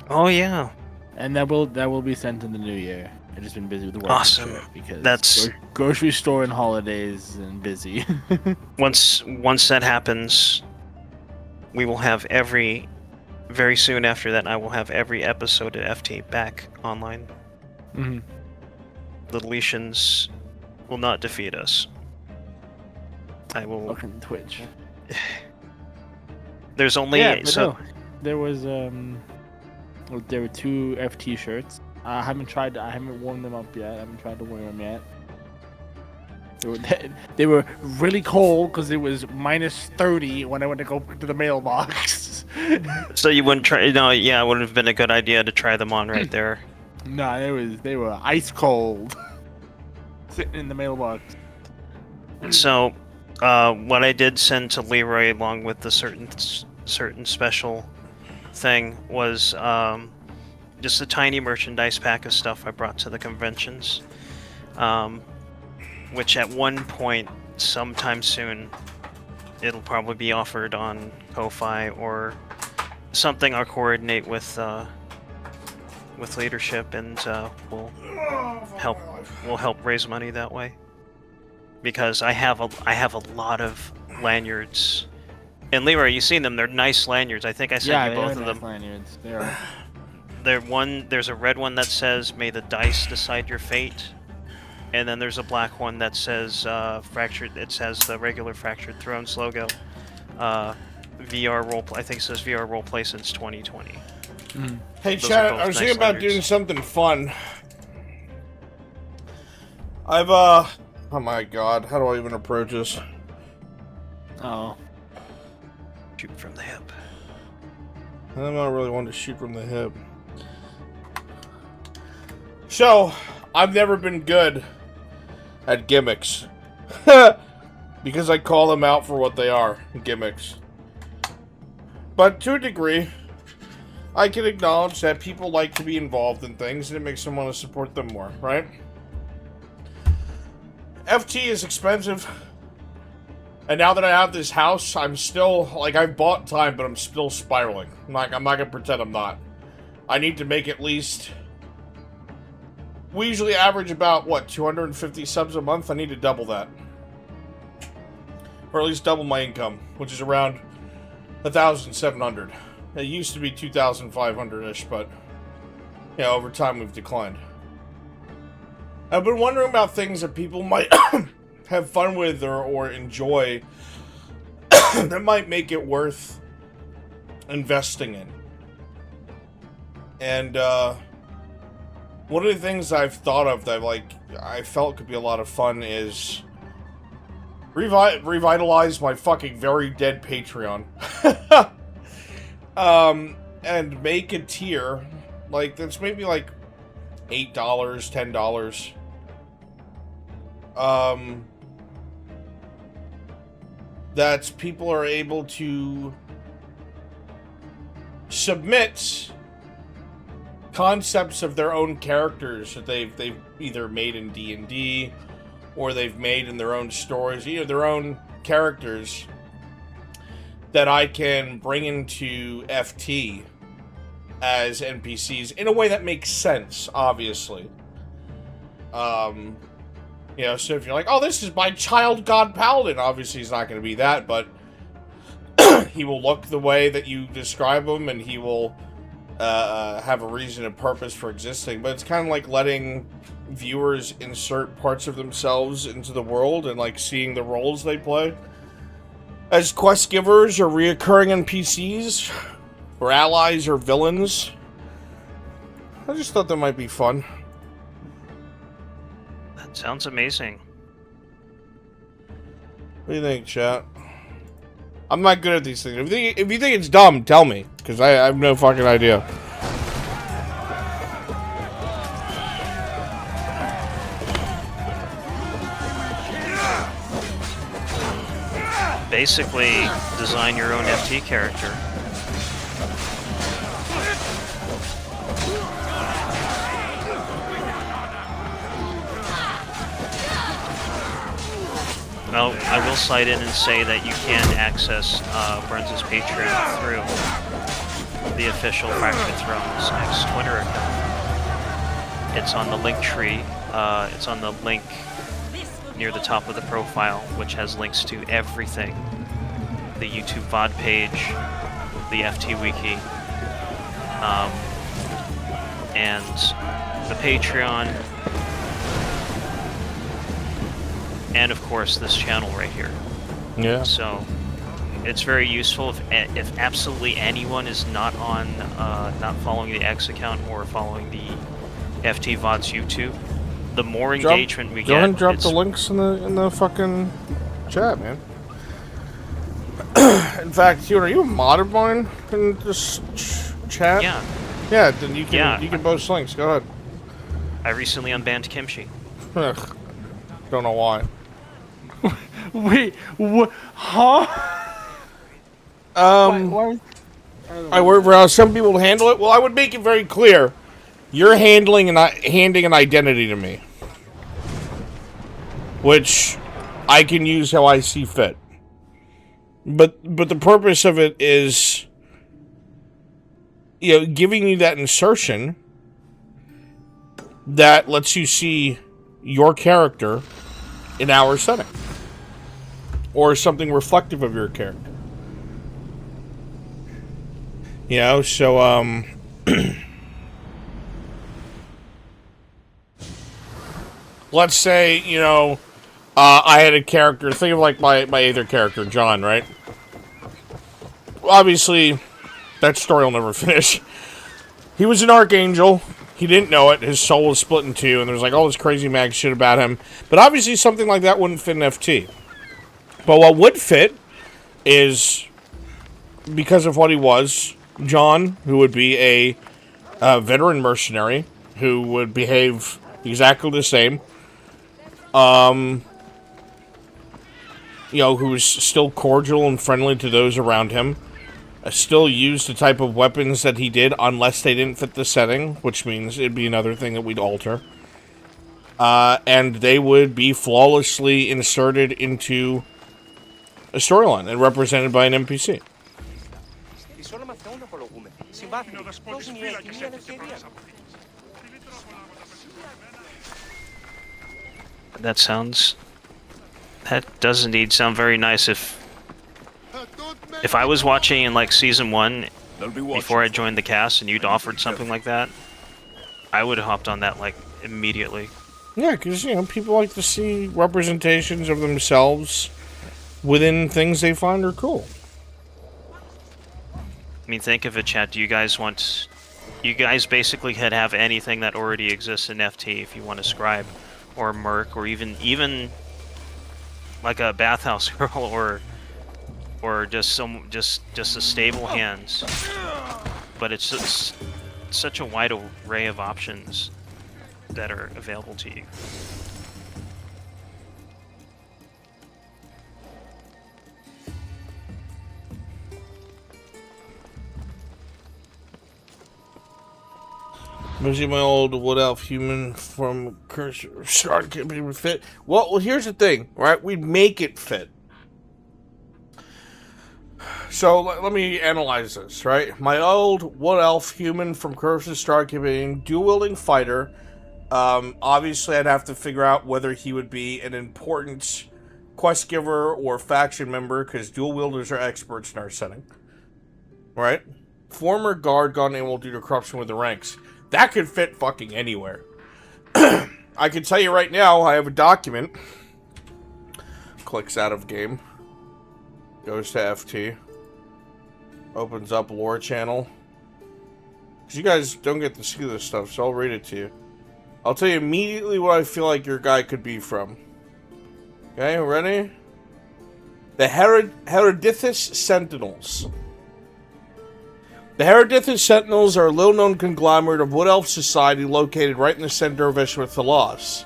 H: Oh yeah.
F: And that will be sent in the new year. I've just been busy with the work.
H: Awesome.
F: Because
H: That's
F: grocery store and holidays and busy.
H: once that happens, we will have very soon after that I will have every episode of FT back online.
F: Mm-hmm.
H: The deletions will not defeat us. I will
F: Fucking Twitch.
H: There's only
F: no. There was there were 2 FT shirts. I haven't worn them up yet. I haven't tried to wear them yet. They were really cold because it was -30 when I went to go to the mailbox.
H: So you wouldn't try? No, yeah, it would have been a good idea to try them on right there.
F: No, they were ice cold, sitting in the mailbox.
H: So, what I did send to Leroy along with the certain special thing was just a tiny merchandise pack of stuff I brought to the conventions, which at one point, sometime soon, it'll probably be offered on Ko-Fi or something. I'll coordinate with leadership, and we'll help raise money that way. Because I have a lot of lanyards. And Leroy, you've seen them? They're nice lanyards. I think I sent you both of them.
F: Lanyards. They are.
H: There's a red one that says, "May the dice decide your fate," and then there's a black one that says, "Fractured." It says the regular Fractured Thrones logo. VR roleplay. I think it says VR roleplay since 2020.
A: Hey,
H: Those
A: chat.
H: are both
A: I was
H: nice
A: thinking about
H: lanyards.
A: doing something fun. Oh my god, how do I even approach this?
F: Oh.
H: Shoot from the hip.
A: I'm not really one to shoot from the hip. So, I've never been good at gimmicks. Because I call them out for what they are, gimmicks. But to a degree, I can acknowledge that people like to be involved in things and it makes them want to support them more, right? FT is expensive. And now that I have this house, I'm still, like, I've bought time, but I'm still spiraling. I'm not gonna pretend I'm not. I need to make at least... We usually average about, what, 250 subs a month? I need to double that. Or at least double my income, which is around 1,700. It used to be 2,500-ish, but, you know, over time we've declined. I've been wondering about things that people might have fun with or enjoy that might make it worth investing in. And, one of the things I've thought of that, I felt could be a lot of fun is revitalize my fucking very dead Patreon. And make a tier, that's maybe $8, $10. That people are able to submit concepts of their own characters that they've either made in D&D or they've made in their own stories, their own characters that I can bring into FT as NPCs in a way that makes sense, obviously. So if you're like, oh, this is my child god paladin, obviously he's not going to be that, but he will look the way that you describe him, and he will have a reason and purpose for existing. But it's kind of like letting viewers insert parts of themselves into the world and seeing the roles they play as quest givers or reoccurring NPCs or allies or villains. I just thought that might be fun.
H: That sounds amazing.
A: What do you think, chat? I'm not good at these things. If you think it's dumb, tell me, because I have no fucking idea.
H: Basically, design your own FT character. Well, I will slide in and say that you can access Brunswick's Patreon through the official Fractured Thrones X Twitter account. It's on the link tree. It's on the link near the top of the profile, which has links to everything. The YouTube VOD page, the FT Wiki, and the Patreon, and of course this channel right here.
A: Yeah.
H: So it's very useful if absolutely anyone is not on, not following the X account or following the FT VODs YouTube. The more engagement we get,
A: go ahead and drop the links in the fucking chat, man. In fact, Hugh, are you a mod of mine in this chat?
H: Yeah.
A: Yeah, then you can post links. Go ahead.
H: I recently unbanned Kimchi.
A: Ugh. Don't know why.
F: Wait, what? Huh?
A: I work for how some people handle it. Well, I would make it very clear. You're handing an identity to me, which I can use how I see fit. But the purpose of it is, giving you that insertion that lets you see your character in our setting, or something reflective of your character. let's say, you know, I had a character, think of like my Aether character, John, right? Obviously, that story will never finish. He was an archangel. He didn't know it. His soul was split in two, and there's like all this crazy mag shit about him. But obviously something like that wouldn't fit in FT. But what would fit is, because of what he was, John, who would be a veteran mercenary, who would behave exactly the same. You know, who's still cordial and friendly to those around him. Still use the type of weapons that he did, unless they didn't fit the setting, which means it'd be another thing that we'd alter. And they would be flawlessly inserted into a storyline and represented by an NPC.
H: That does indeed sound very nice. If I was watching in like season 1 before I joined the cast and you'd offered something like that, I would have hopped on that like immediately.
A: Yeah, because, you know, people like to see representations of themselves within things they find are cool.
H: I mean, think of it, chat. Do you guys want... You guys basically could have anything that already exists in FT if you want a scribe or a merc or even like a bathhouse girl or just a stable hands. But it's just such a wide array of options that are available to you.
A: Mostly my old wood elf human from Cursor Start can be fit. Well, here's the thing, right? We make it fit. So let me analyze this, right? My old wood elf human from Cursor Start can be dual wielding fighter. Obviously, I'd have to figure out whether he would be an important quest giver or faction member, because dual wielders are experts in our setting, right? Former guard gone able due to corruption with the ranks. That could fit fucking anywhere. I can tell you right now, I have a document. Clicks out of game. Goes to FT. Opens up lore channel. Because you guys don't get to see this stuff, so I'll read it to you. I'll tell you immediately what I feel like your guy could be from. Okay, ready? The Herodithus Sentinels. The Herodithus Sentinels are a little-known conglomerate of Wood Elf society located right in the center of Ishmael Thalos.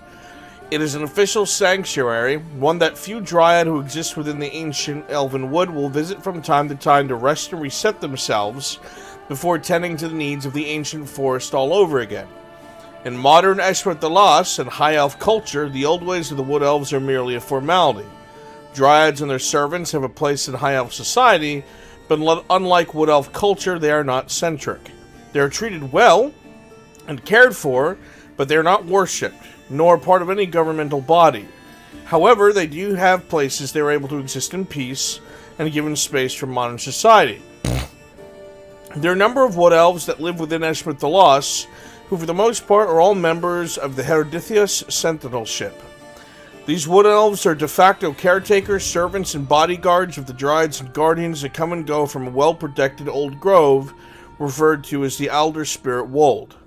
A: It is an official sanctuary, one that few Dryad who exist within the ancient Elven Wood will visit from time to time to rest and reset themselves before tending to the needs of the ancient forest all over again. In modern Ishmael Thalos and High Elf culture, the old ways of the Wood Elves are merely a formality. Dryads and their servants have a place in High Elf society, but unlike Wood Elf culture, they are not centric. They are treated well and cared for, but they are not worshipped, nor part of any governmental body. However, they do have places they are able to exist in peace and given space from modern society. There are a number of Wood Elves that live within Ishmael Thalos, who for the most part are all members of the Herodithus Sentinelship. These Wood Elves are de facto caretakers, servants, and bodyguards of the Dryads and Guardians that come and go from a well-protected old grove referred to as the Alder Spirit Wold.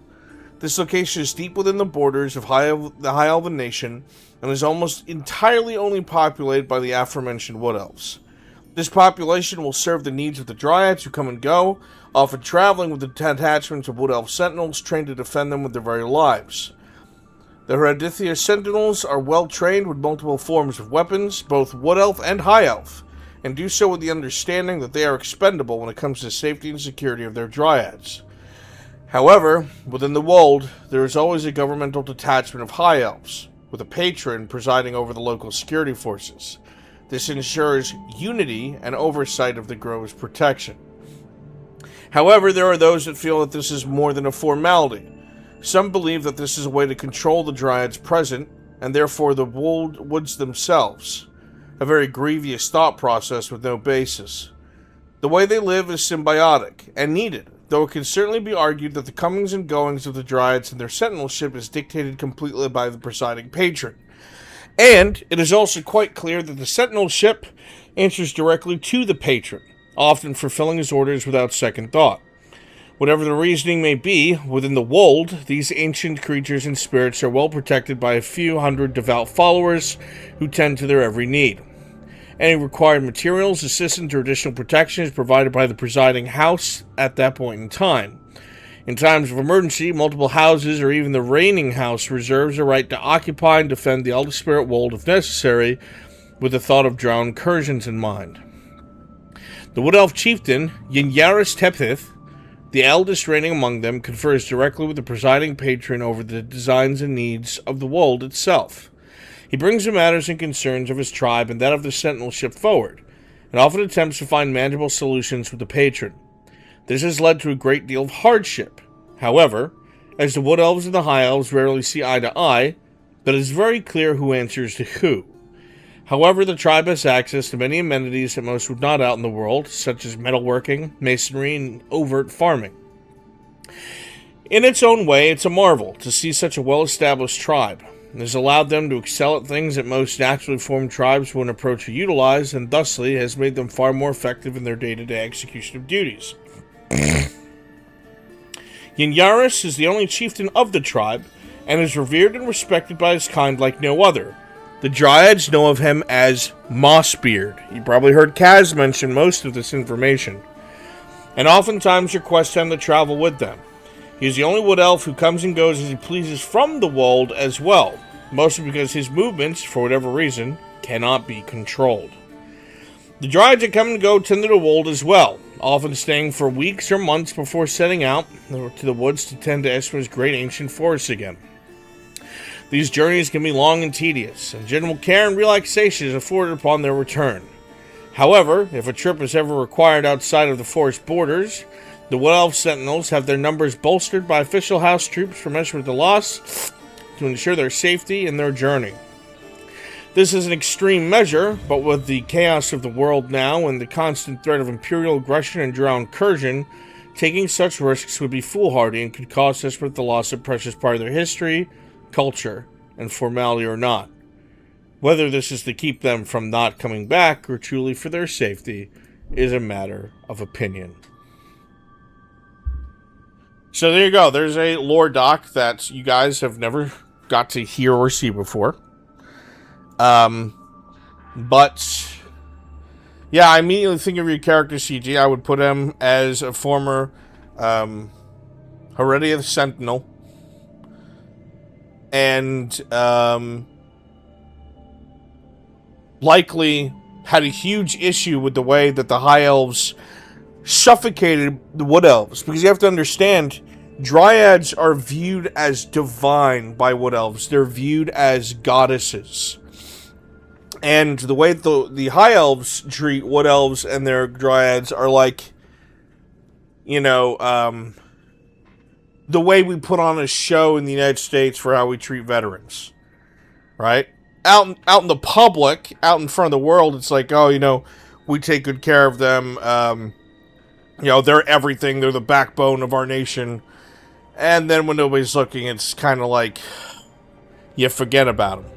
A: This location is deep within the borders of the High Elven Nation and is almost entirely only populated by the aforementioned Wood Elves. This population will serve the needs of the Dryads who come and go, often traveling with the detachments of Wood Elf Sentinels trained to defend them with their very lives. The Herodithia Sentinels are well trained with multiple forms of weapons, both Wood Elf and High Elf, and do so with the understanding that they are expendable when it comes to safety and security of their Dryads. However, within the Wold, there is always a governmental detachment of High Elves, with a patron presiding over the local security forces. This ensures unity and oversight of the Grove's protection. However, there are those that feel that this is more than a formality. Some believe that this is a way to control the Dryads present, and therefore the woods themselves. A very grievous thought process with no basis. The way they live is symbiotic, and needed. though it can certainly be argued that the comings and goings of the Dryads and their sentinel ship is dictated completely by the presiding patron. And it is also quite clear that the sentinel ship answers directly to the patron, often fulfilling his orders without second thought. Whatever the reasoning may be, within the wold, these ancient creatures and spirits are well protected by a few hundred devout followers who tend to their every need. Any required materials, assistance, or additional protection is provided by the presiding house at that point in time. In times of emergency, multiple houses or even the reigning house reserves a right to occupy and defend the Elder Spirit Wold if necessary, with the thought of drowned incursions in mind. The Wood Elf chieftain, Ynyaris Tepthith, the eldest reigning among them, confers directly with the presiding patron over the designs and needs of the Wold itself. He brings the matters and concerns of his tribe and that of the sentinel ship forward, and often attempts to find manageable solutions with the patron. This has led to a great deal of hardship. However, as the Wood Elves and the High Elves rarely see eye to eye, but it is very clear who answers to who. However, the tribe has access to many amenities that most would not out in the world, such as metalworking, masonry, and overt farming. In its own way, it's a marvel to see such a well-established tribe. It has allowed them to excel at things that most naturally formed tribes wouldn't approach or utilize, and thusly has made them far more effective in their day-to-day execution of duties. Ynyaris is the only chieftain of the tribe, and is revered and respected by his kind like no other. The Dryads know of him as Mossbeard. You probably heard Kaz mention most of this information, and oftentimes request him to travel with them. He is the only Wood Elf who comes and goes as he pleases from the Wold as well, mostly because his movements, for whatever reason, cannot be controlled. The Dryads that come and go tend to the Wold as well, often staying for weeks or months before setting out to the woods to tend to Esma's great ancient forests again. These journeys can be long and tedious, and general care and relaxation is afforded upon their return. However, if a trip is ever required outside of the forest borders, the Wood Elf Sentinels have their numbers bolstered by official house troops from Esma de Los to ensure their safety in their journey. This is an extreme measure, but with the chaos of the world now and the constant threat of imperial aggression and drowned incursion, taking such risks would be foolhardy and could cost Esma the loss of precious part of their history, culture, and formality or not. Whether this is to keep them from not coming back or truly for their safety is a matter of opinion. So there you go. There's a lore doc that you guys have never got to hear or see before. But yeah, I immediately think of your character, CG. I would put him as a former Heredia Sentinel. And likely had a huge issue with the way that the High Elves suffocated the Wood Elves. Because you have to understand, Dryads are viewed as divine by Wood Elves. They're viewed as goddesses. And the way the High Elves treat Wood Elves and their Dryads are like, you know, the way we put on a show in the United States for how we treat veterans. Right? Out in the public, out in front of the world, it's like, oh, you know, we take good care of them. You know, they're everything. They're the backbone of our nation. And then when nobody's looking, it's kind of like you forget about them.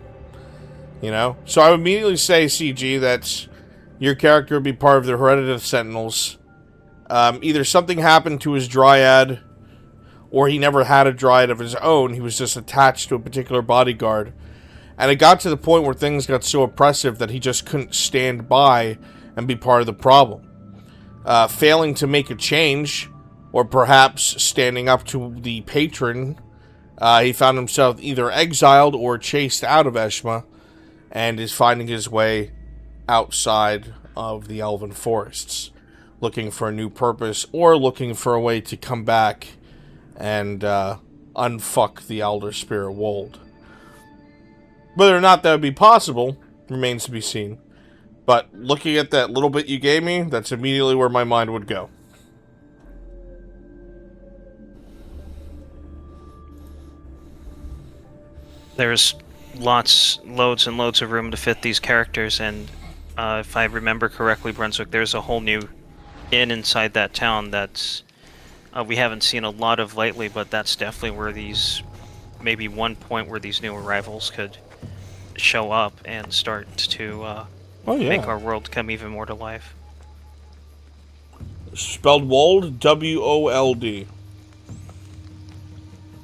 A: You know? So I would immediately say, CG, that your character would be part of the Hereditary Sentinels. Either something happened to his Dryad, or he never had a Dryad of his own. He was just attached to a particular bodyguard. And it got to the point where things got so oppressive that he just couldn't stand by and be part of the problem. Failing to make a change, or perhaps standing up to the patron, he found himself either exiled or chased out of Esma, and is finding his way outside of the Elven Forests, looking for a new purpose, or looking for a way to come back and unfuck the Elder Spirit Wold. Whether or not that would be possible remains to be seen. But looking at that little bit you gave me, that's immediately where my mind would go.
H: There's loads and loads of room to fit these characters, and if I remember correctly, Brunswick, there's a whole new inn inside that town that's we haven't seen a lot of lately, but that's definitely where maybe one point where these new arrivals could show up and start to make our world come even more to life.
A: Spelled Wold, W-O-L-D.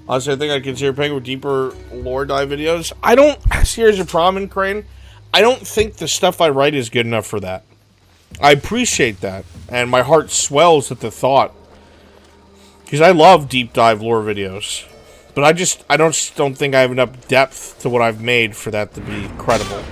A: Honestly, I think I'd consider paying for deeper lore dive videos. I don't... Here's a problem, Crane. I don't think the stuff I write is good enough for that. I appreciate that, and my heart swells at the thought. Because I love deep dive lore videos. But I don't think I have enough depth to what I've made for that to be credible.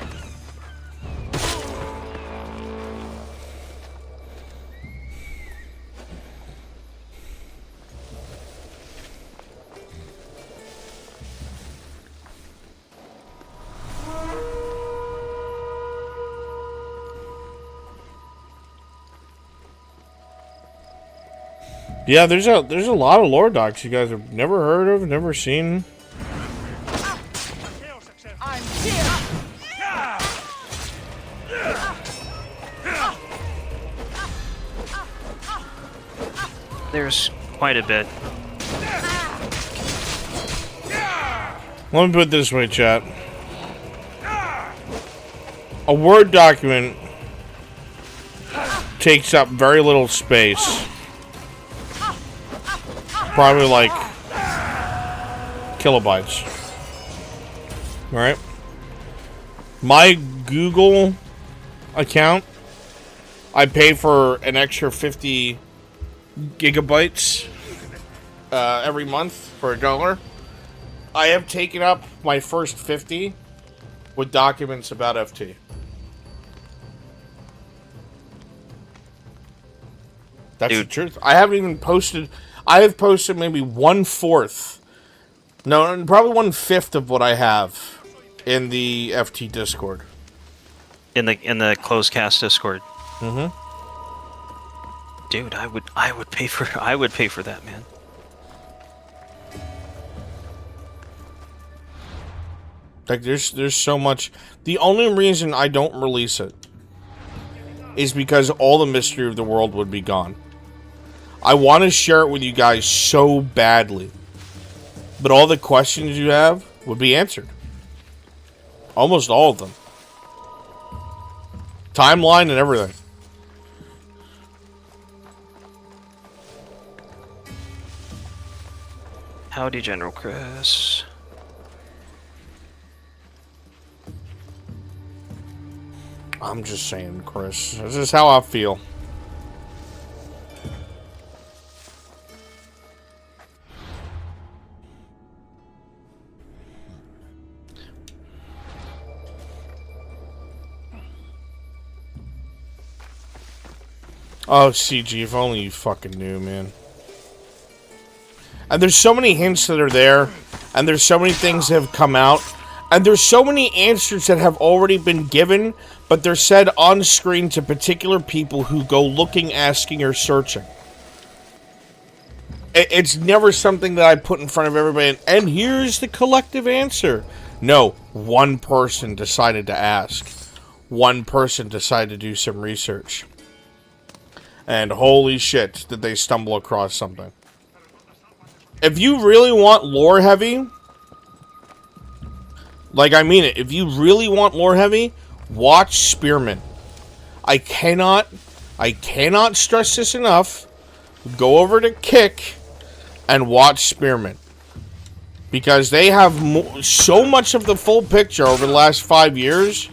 A: Yeah, there's a lot of lore docs you guys have never heard of, never seen.
B: I'm here.
H: There's quite a bit.
A: Let me put it this way, chat. A Word document takes up very little space. Probably like kilobytes. Alright? My Google account, I pay for an extra 50 gigabytes every month for $1. I have taken up my first 50 with documents about FT. That's the truth. I haven't even posted... I have posted maybe 1/4. No, probably 1/5 of what I have in the FT Discord.
H: In the closed cast Discord.
A: Mm-hmm.
H: Dude, I would pay for that, man.
A: Like there's so much. The only reason I don't release it is because all the mystery of the world would be gone. I want to share it with you guys so badly. But all the questions you have would be answered. Almost all of them. Timeline and everything.
H: Howdy, General Chris.
A: I'm just saying, Chris. This is how I feel. Oh, CG, if only you fucking knew, man. And there's so many hints that are there, and there's so many things that have come out, and there's so many answers that have already been given, but they're said on screen to particular people who go looking, asking, or searching. It's never something that I put in front of everybody, and here's the collective answer. No, one person decided to ask. One person decided to do some research. And holy shit, did they stumble across something. If you really want lore heavy, like I mean it, if you really want lore heavy, watch Spearmint. I cannot stress this enough. Go over to Kick and watch Spearmint. Because they have so much of the full picture over the last 5 years,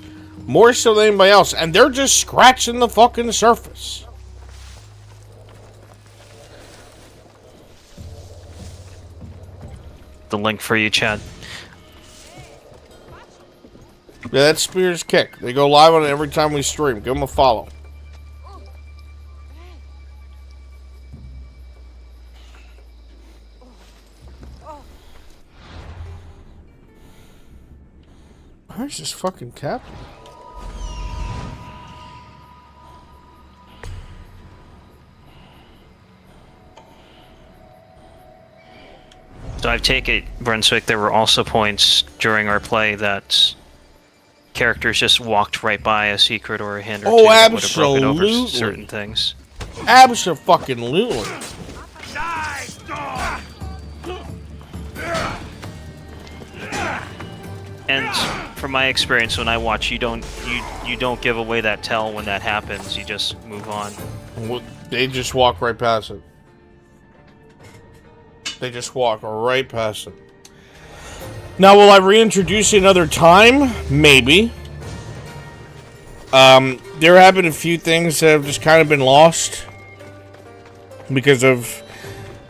A: more so than anybody else, and they're just scratching the fucking surface.
H: The link for you, Chad.
A: Yeah, that's Spear's Kick. They go live on it every time we stream. Give them a follow. Where's this fucking captain?
H: So I take it, Brunswick, there were also points during our play that characters just walked right by a secret or a hint or two that would have broken over certain things.
A: Abso-fucking-lutely.
B: Die!
H: And from my experience, when I watch, you don't give away that tell when that happens. You just move on.
A: Well, they just walk right past it. They just walk right past it. Now, will I reintroduce you another time? Maybe. There have been a few things that have just kind of been lost because of,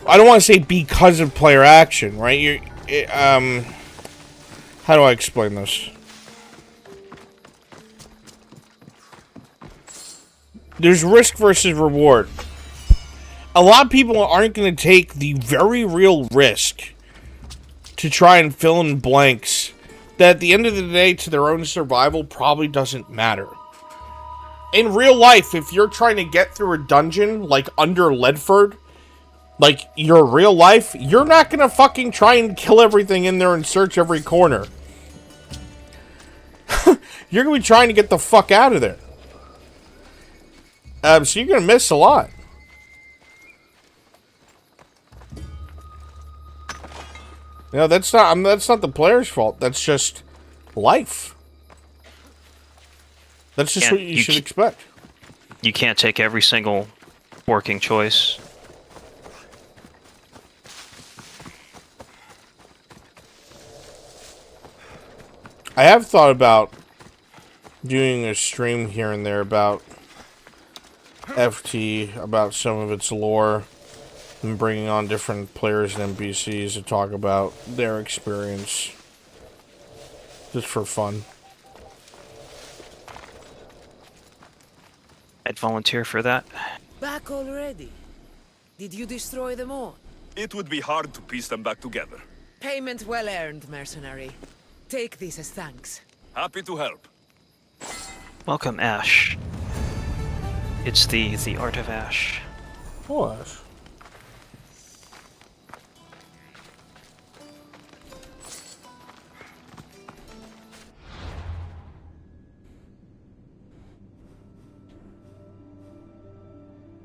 A: I don't want to say because of player action, right? How do I explain this? There's risk versus reward. A lot of people aren't going to take the very real risk to try and fill in blanks that at the end of the day, to their own survival, probably doesn't matter. In real life, if you're trying to get through a dungeon, like under Ledford, like your real life, you're not going to fucking try and kill everything in there and search every corner. You're going to be trying to get the fuck out of there. So you're going to miss a lot. You know, that's not the player's fault. That's just life. That's just what you should expect.
H: You can't take every single working choice.
A: I have thought about doing a stream here and there about FT, about some of its lore, and bringing on different players and NPCs to talk about their experience. Just for fun.
H: I'd volunteer for that.
I: Back already? Did you destroy them all?
C: It would be hard to piece them back together.
I: Payment well earned, mercenary. Take this as thanks.
C: Happy to help.
H: Welcome, Ash. It's the art of Ash.
A: What?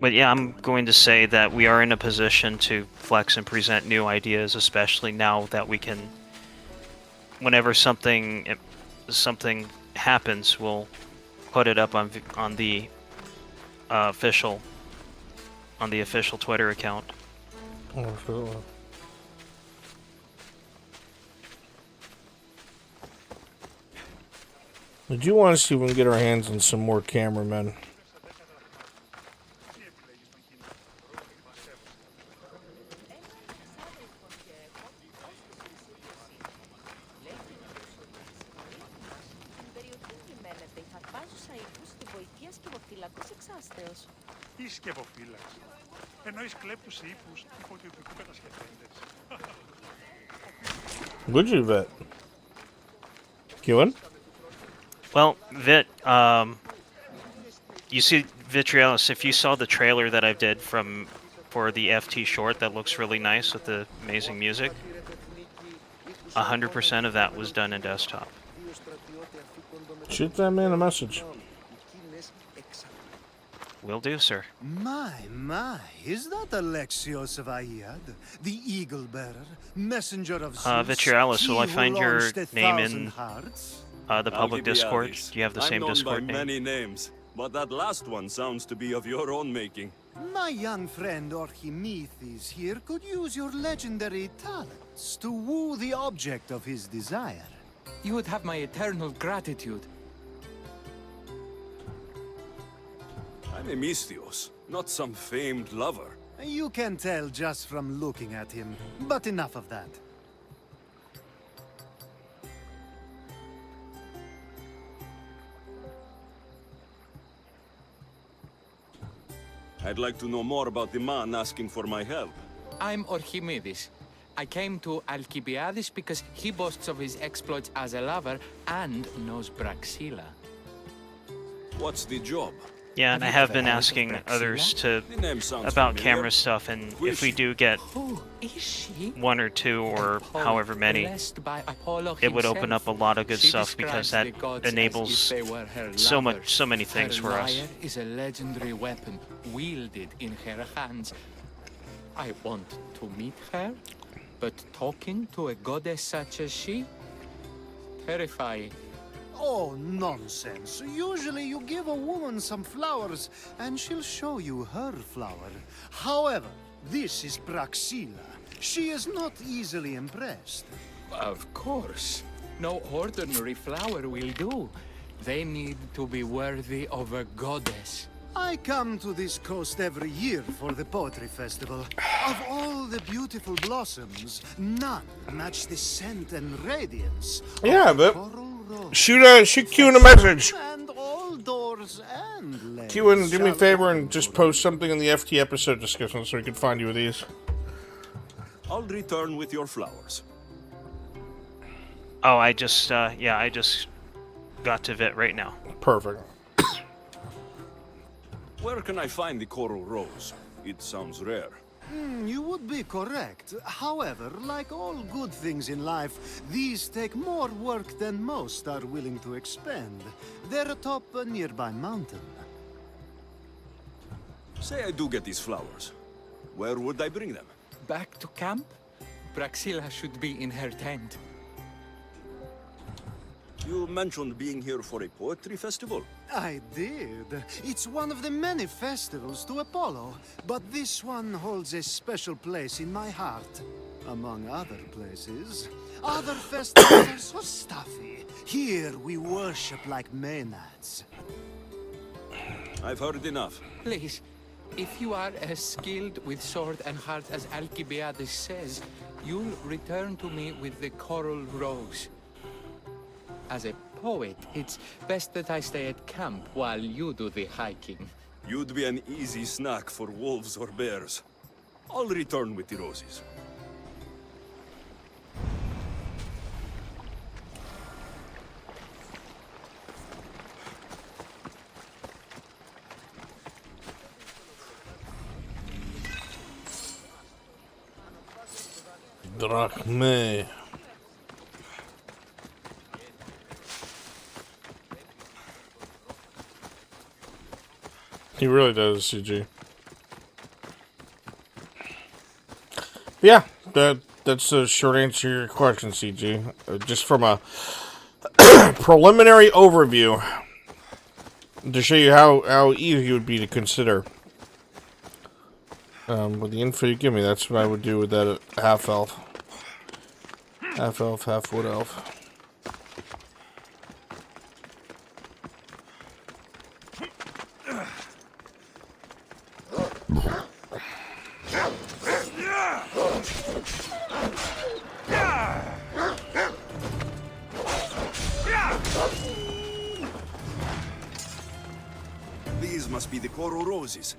H: But yeah, I'm going to say that we are in a position to flex and present new ideas, especially now that we can. Whenever something happens, we'll put it up on the official Twitter account.
A: Oh, sure. I do want to see if we can get our hands on some more cameramen. Would you, Vit? Kewen?
H: Well, Vit, you see, Vitrialis, if you saw the trailer that I did for the FT short that looks really nice with the amazing music, 100% of that was done in desktop.
A: Shoot that man a message.
H: Will do, sir.
B: My, is that Alexios of Aiad, the Eagle Bearer, messenger of Zeus?
H: Vitrialis, will I
B: he
H: find
B: who
H: your
B: launched 1,000
H: name in
B: hearts?
H: the public Discord? Do you have the same Discord
C: I'm known by many names, but that last one sounds to be of your own making.
B: My young friend Archimedes here could use your legendary talents to woo the object of his desire.
J: You would have my eternal gratitude.
C: I'm Emistios, not some famed lover.
B: You can tell just from looking at him, but enough of that.
C: I'd like to know more about the man asking for my help.
J: I'm Archimedes. I came to Alcibiades because he boasts of his exploits as a lover and knows Braxilla.
C: What's the job?
H: Yeah, and I have been asking others about camera stuff, and if we do get one or two or however many, it would open up a lot of good stuff because that enables so many things for us.
J: Her lyre is a legendary weapon wielded in her hands. I want to meet her, but talking to a goddess such as she, terrifying.
B: Oh, nonsense. Usually you give a woman some flowers, and she'll show you her flower. However, this is Praxila. She is not easily impressed.
J: Of course. No ordinary flower will do. They need to be worthy of a goddess.
B: I come to this coast every year for the poetry festival. Of all the beautiful blossoms, none match the scent and radiance of
A: Yeah, but
B: coral rose.
A: shoot Q in a message.
B: And all doors and lanes.
A: Q and do me a favor and just post something in the FT episode discussion so we can find you with these.
C: I'll return with your flowers.
H: Oh, I just got to Vit right now.
A: Perfect.
C: Where can I find the coral rose? It sounds rare.
B: You would be correct. However, like all good things in life, these take more work than most are willing to expend. They're atop a nearby mountain.
C: Say I do get these flowers. Where would I bring them?
J: Back to camp? Praxila should be in her tent.
C: You mentioned being here for a poetry festival.
B: I did. It's one of the many festivals to Apollo, but this one holds a special place in my heart. Among other places, other festivals are so stuffy. Here we worship like Maenads.
C: I've heard enough.
J: Please, if you are as skilled with sword and heart as Alcibiades says, you'll return to me with the coral rose. As a poet, it's best that I stay at camp while you do the hiking.
C: You'd be an easy snack for wolves or bears. I'll return with the roses.
A: Drachme. He really does, CG. Yeah, that's a short answer to your question, CG. Just from a preliminary overview to show you how easy it would be to consider. With the info you give me, that's what I would do with that half elf. Half elf, half wood elf.
C: These must be the coral roses.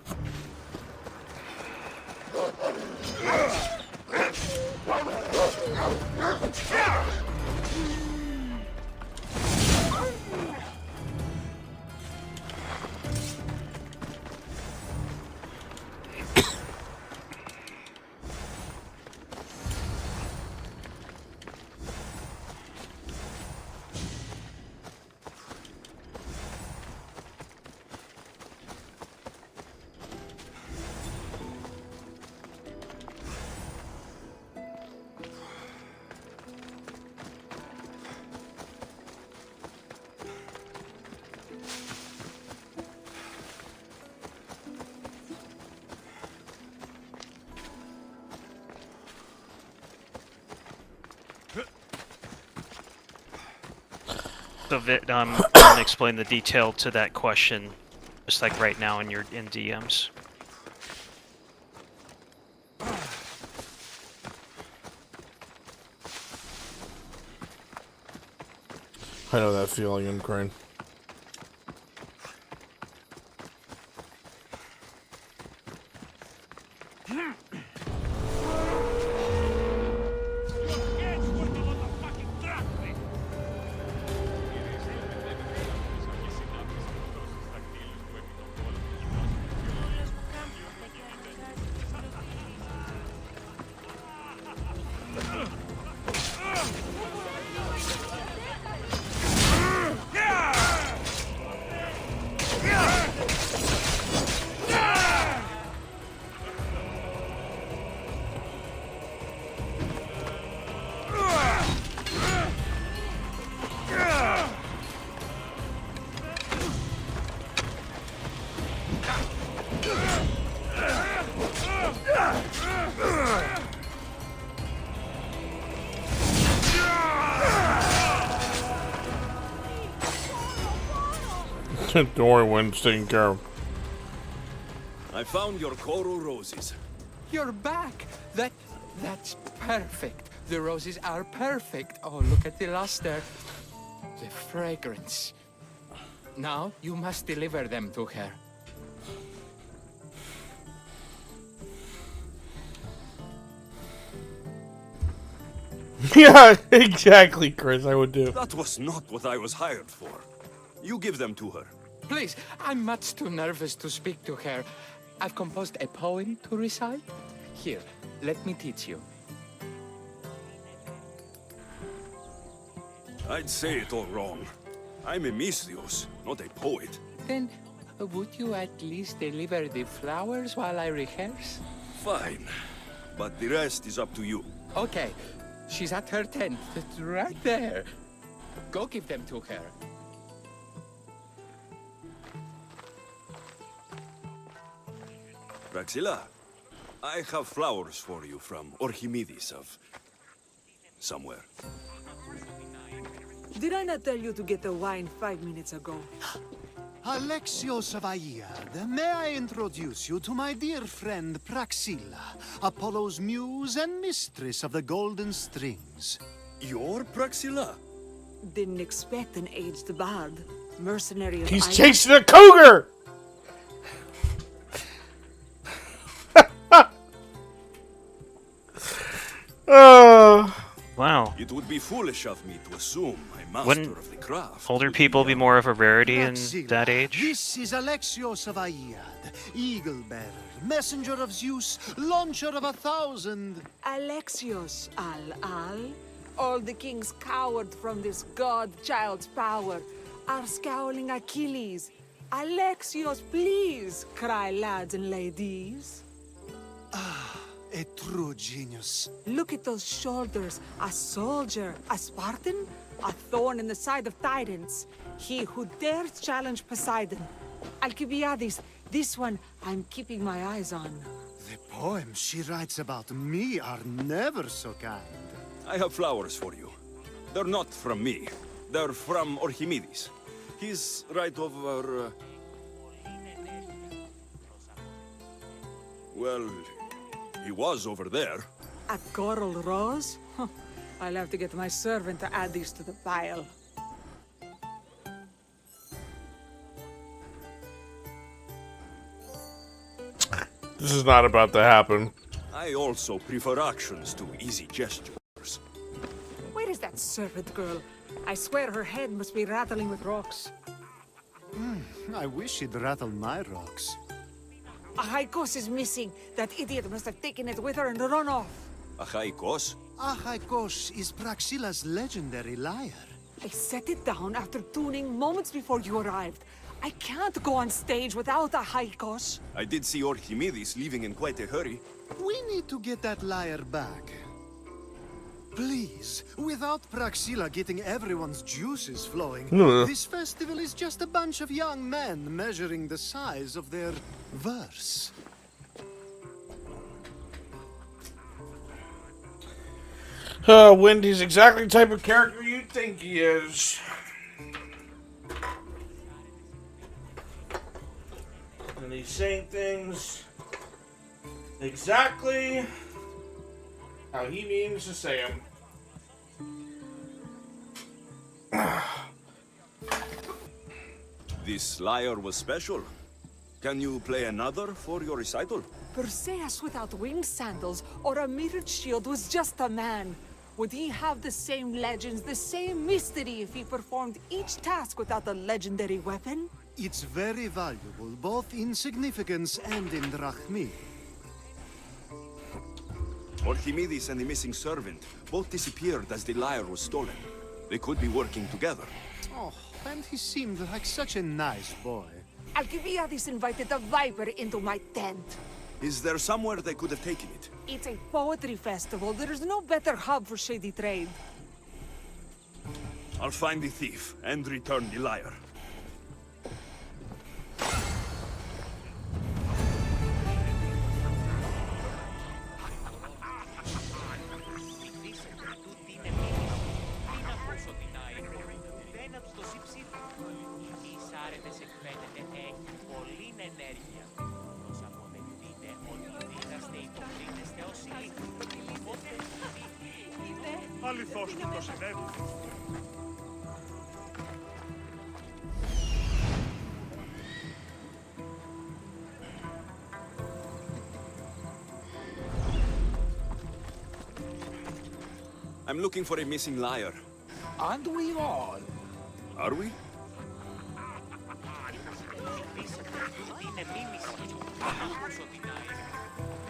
H: So Vit, can explain the detail to that question, just like right now in DMs.
A: I know that feeling in Crane. Don't worry, Wynn's taking care of.
E: I found your coral roses.
J: You're back! That's perfect. The roses are perfect. Oh, look at the luster. The fragrance. Now, you must deliver them to her.
A: Yeah, exactly, Chris. I would do.
E: That was not what I was hired for. You give them to her.
J: Please, I'm much too nervous to speak to her. I've composed a poem to recite. Here, let me teach you.
E: I'd say it all wrong. I'm a Misthios, not a poet.
J: Then, would you at least deliver the flowers while I rehearse?
E: Fine. But the rest is up to you.
J: Okay. She's at her tent. It's right there. Go give them to her.
E: Praxilla, I have flowers for you from Orchimedes of... somewhere.
G: Did I not tell you to get the wine 5 minutes ago?
B: Alexios of Aiad, may I introduce you to my dear friend Praxilla, Apollo's muse and mistress of the golden strings.
E: You're Praxilla?
G: Didn't expect an aged bard. Mercenary of
A: He's
G: Aiad.
A: chasing a cougar!
H: Wow.
E: It would be foolish of me to assume I'm master
H: Wouldn't
E: of the craft.
H: older people be more of a rarity in
B: Praxilla,
H: that age?
B: This is Alexios of Aiad, eagle-bearer, messenger of Zeus, launcher of 1,000.
G: Alexios, Al. All the kings cowered from this god-child's power. Are scowling Achilles. Alexios, please, cry lads and ladies.
B: A true genius.
G: Look at those shoulders. A soldier, a Spartan, a thorn in the side of titans. He who dares challenge Poseidon. Alcibiades, this one I'm keeping my eyes on.
B: The poems she writes about me are never so kind.
E: I have flowers for you. They're not from me. They're from Orchimedes. He's right over... Well, he was over there.
G: A coral rose? Huh. I'll have to get my servant to add these to the pile.
A: This is not about to happen.
E: I also prefer actions to easy gestures.
G: Where is that servant girl? I swear her head must be rattling with rocks.
B: I wish she'd rattle my rocks.
G: Achaikos is missing. That idiot must have taken it with her and run off.
E: Achaikos?
B: Achaikos is Praxilla's legendary lyre.
G: I set it down after tuning moments before you arrived. I can't go on stage without Achaikos.
E: I did see Orchimedes leaving in quite a hurry.
B: We need to get that lyre back. Please, without Praxilla getting everyone's juices flowing, this festival is just a bunch of young men measuring the size of their verse.
A: Wendy's exactly the type of character you think he is. And he's saying things exactly how he means to say them.
E: This lyre was special. Can you play another for your recital?
G: Perseus without winged sandals or a mirrored shield was just a man. Would he have the same legends, the same mystery if he performed each task without a legendary weapon?
B: It's very valuable, both in significance and in drachmi.
E: Orchimedes and the missing servant both disappeared as the lyre was stolen. They could be working together.
B: Oh, and he seemed like such a nice boy.
G: Alcibiades invited a viper into my tent.
E: Is there somewhere they could have taken it?
G: It's a poetry festival. There is no better hub for shady trade.
E: I'll find the thief and return the lyre.
K: πάρετε σε φαίνεται έχει πολλή ενέργεια. Ως αποδεχτείτε ότι δίδαστε υποκρίνεστε ως ηλίθιοι. Οπότε
C: Αληθώς του το συνέβη.
E: I'm looking for a missing liar.
D: And we all.
E: Are we?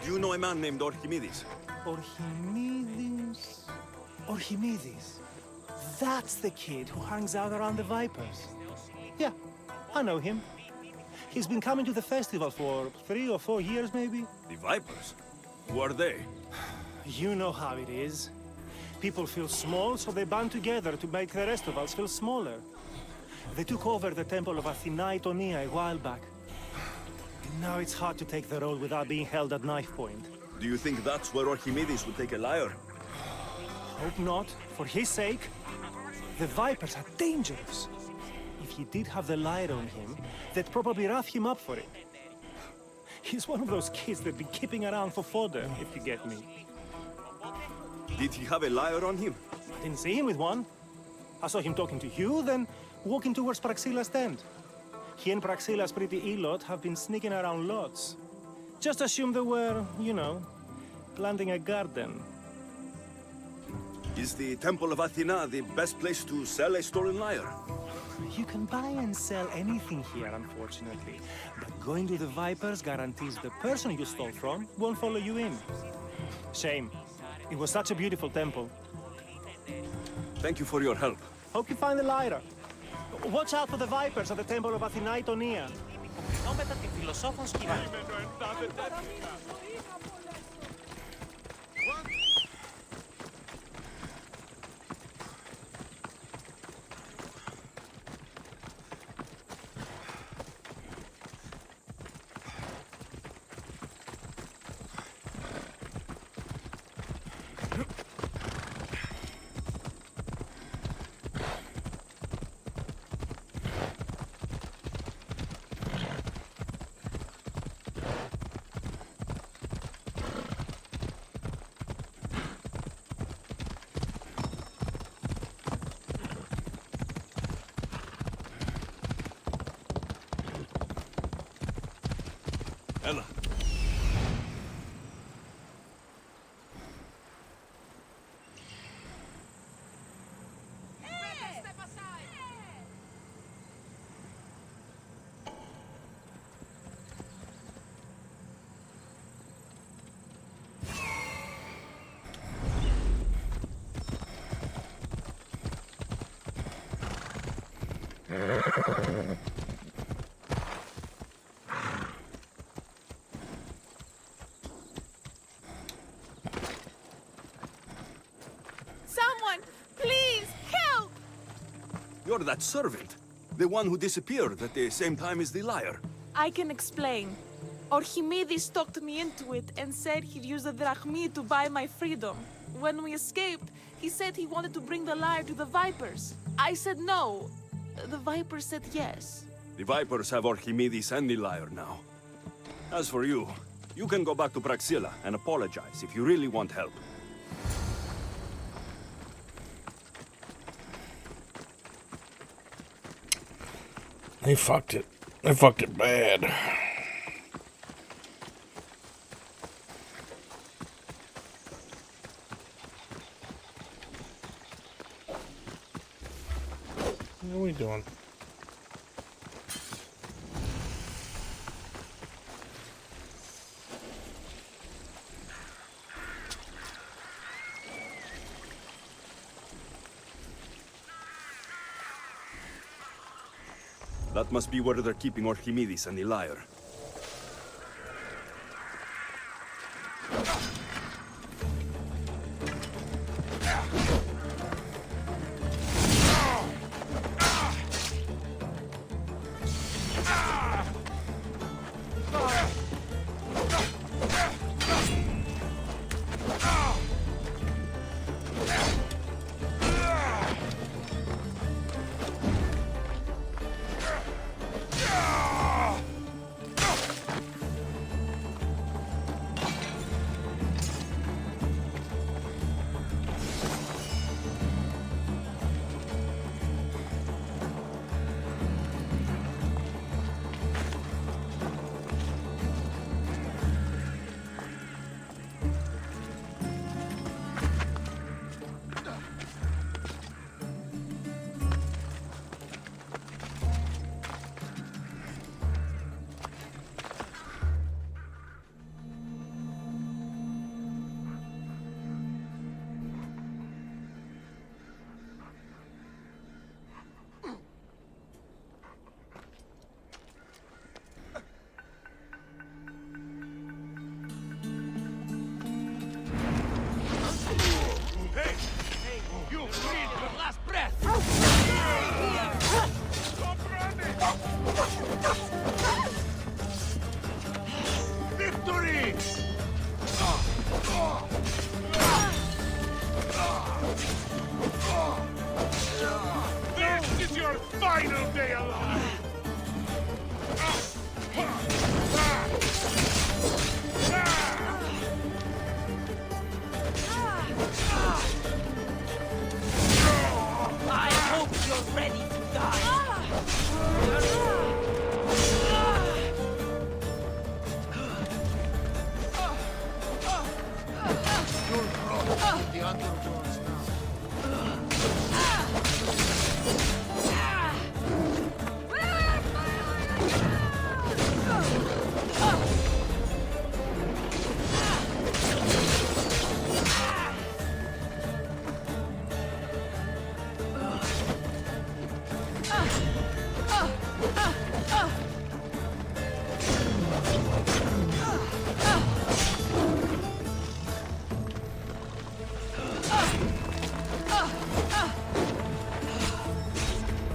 E: Do you know a man named Archimedes?
L: Archimedes. Archimedes. That's the kid who hangs out around the Vipers. Yeah, I know him. He's been coming to the festival for 3 or 4 years, maybe.
E: The Vipers? Who are they?
L: You know how it is. People feel small, so they band together to make the rest of us feel smaller. They took over the temple of Athena Itonia a while back. And now it's hard to take the road without being held at knife point.
E: Do you think that's where Archimedes would take a liar?
L: Hope not. For his sake. The Vipers are dangerous. If he did have the light on him, they'd probably rough him up for it. He's one of those kids they'd be keeping around for fodder, if you get me.
E: Did he have a liar on him?
L: I didn't see him with one. I saw him talking to you, then walking towards Praxilla's tent. He and Praxilla's pretty Elot have been sneaking around lots. Just assume they were, you know, planting a garden.
E: Is the Temple of Athena the best place to sell a stolen liar?
L: You can buy and sell anything here, unfortunately. But going to the Vipers guarantees the person you stole from won't follow you in. Shame. It was such a beautiful temple.
E: Thank you for your help.
L: Hope you find the lighter. Watch out for the Vipers at the Temple of Athena Itonia.
K: υποκρινόμετα την φιλοσόφων σκηνή.
E: Ella.
M: Someone, please, help!
E: You're that servant. The one who disappeared at the same time as the liar.
M: I can explain. Archimedes talked me into it and said he'd use the drachmi to buy my freedom. When we escaped, he said he wanted to bring the lyre to the Vipers. I said no. The Vipers said yes.
E: The Vipers have Archimedes and the liar now. As for you, you can go back to Praxilla and apologize if you really want help.
A: They fucked it. They fucked it bad. What are we doing?
E: That must be where they're keeping Archimedes and the liar.
D: final day alive!
G: I hope you're ready to die.
B: You're brought to the underworlds now.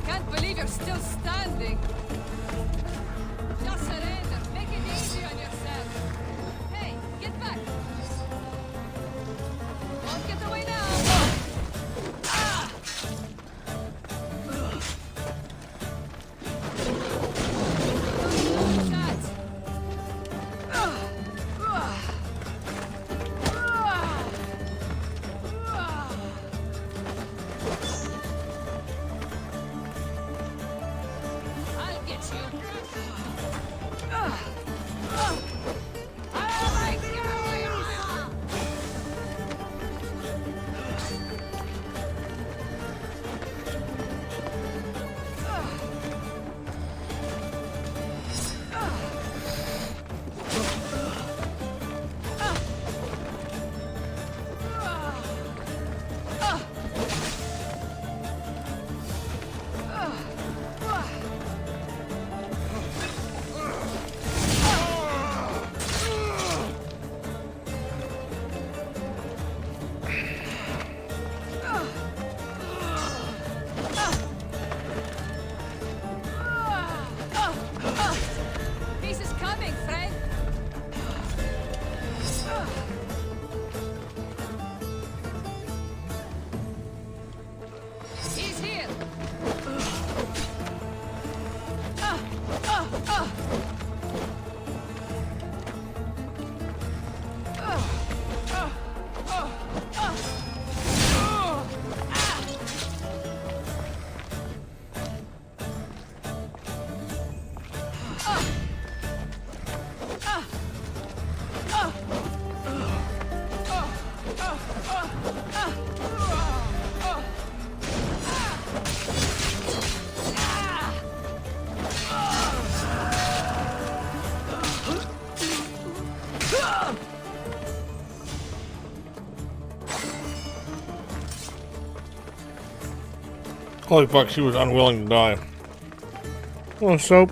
N: Can't believe you're still standing. Just surrender. Make it easy on yourself. Hey, get back. Won't get away now. I'll get you. Peace is coming, friend. He's here.
A: Holy fuck, she was unwilling to die. Oh, soap.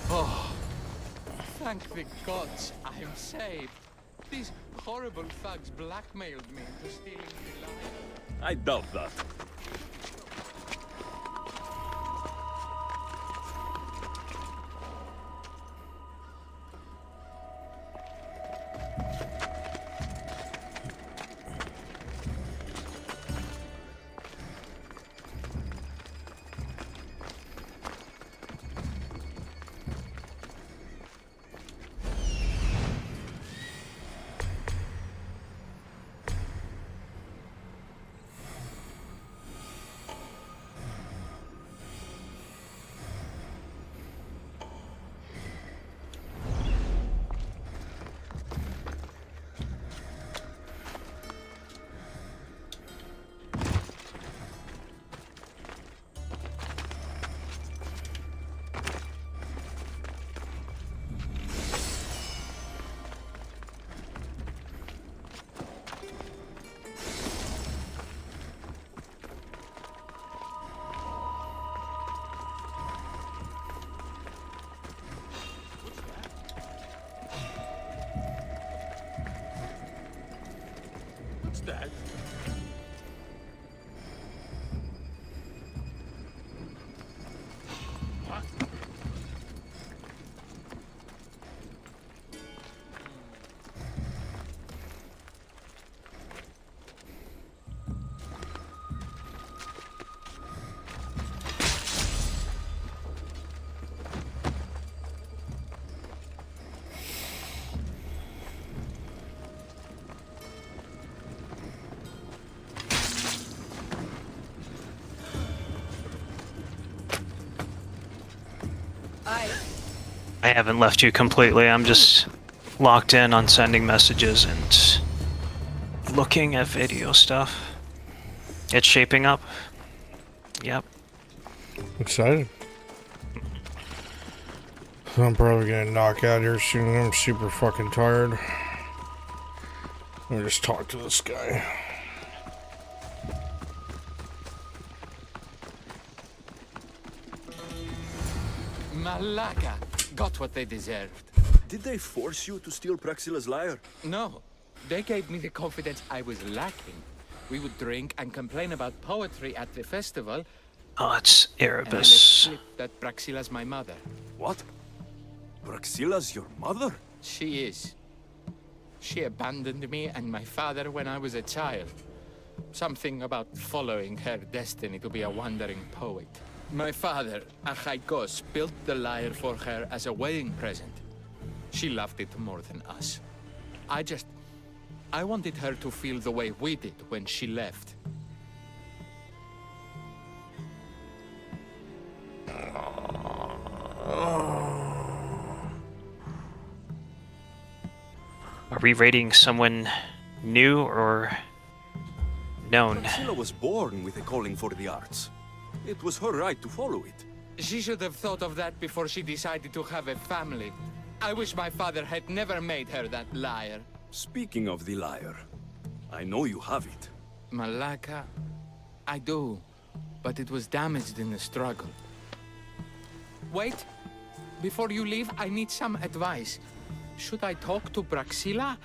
J: Oh, thank the gods I'm saved. These horrible thugs blackmailed me into stealing the lion.
E: I doubt that.
D: that? What?
H: I haven't left you completely. I'm just locked in on sending messages and looking at video stuff. It's shaping up. Yep.
A: Excited. I'm probably gonna knock out here soon. I'm super fucking tired. Let me just talk to this guy.
J: Malaka got what they deserved.
E: Did they force you to steal Praxila's lyre?
J: No, they gave me the confidence I was lacking. We would drink and complain about poetry at the festival.
H: Oh, it's
J: And I let
H: Erebus.
J: slip that Praxila's my mother.
E: What? Praxila's your mother?
J: She is. She abandoned me and my father when I was a child. Something about following her destiny to be a wandering poet. My father, Achaikos, built the lyre for her as a wedding present. She loved it more than us. I wanted her to feel the way we did when she left.
H: Are we rating someone new or known?
E: Praxila was born with a calling for the arts. It was her right to follow it.
J: She should have thought of that before she decided to have a family. I wish my father had never made her that lyre.
E: Speaking of the lyre, I know you have it.
J: Malaka, I do, but it was damaged in the struggle. Wait, before you leave, I need some advice. Should I talk to Praxila?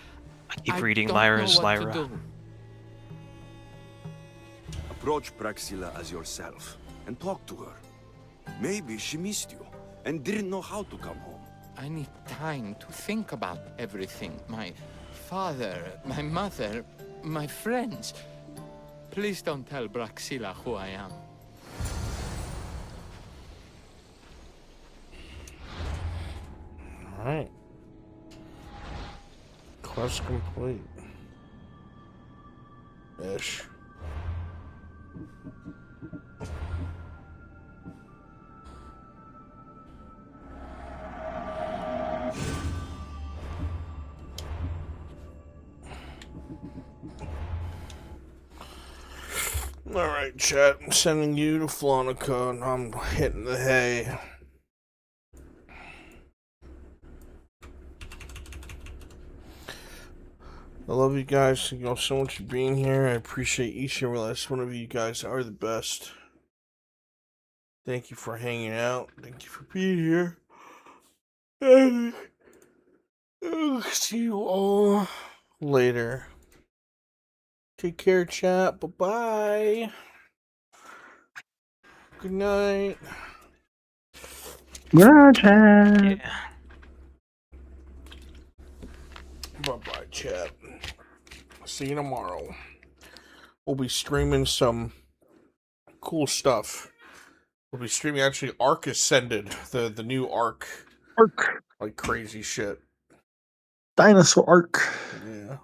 H: I keep reading
J: don't know
H: Lyra's
J: what to
H: Lyra.
J: do.
E: Approach Praxila as yourself and talk to her. Maybe she missed you and didn't know how to come home.
J: I need time to think about everything. My father, my mother, my friends. Please don't tell Praxila who I am.
A: Alright. Quest complete. Ish. Alright, chat. I'm sending you to Flonica and I'm hitting the hay. I love you guys. Thank you all so much for being here. I appreciate each and every last one of you. You guys are the best. Thank you for hanging out. Thank you for being here. And I'll see you all later. Take care, chat. Bye-bye. Good night.
F: Good chat.
H: Yeah.
A: Bye-bye, chat. See you tomorrow. We'll be streaming some cool stuff. We'll be streaming actually Ark Ascended, the new Ark.
F: Ark.
A: Like crazy shit.
F: Dinosaur Ark.
A: Yeah.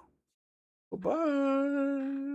A: Bye-bye.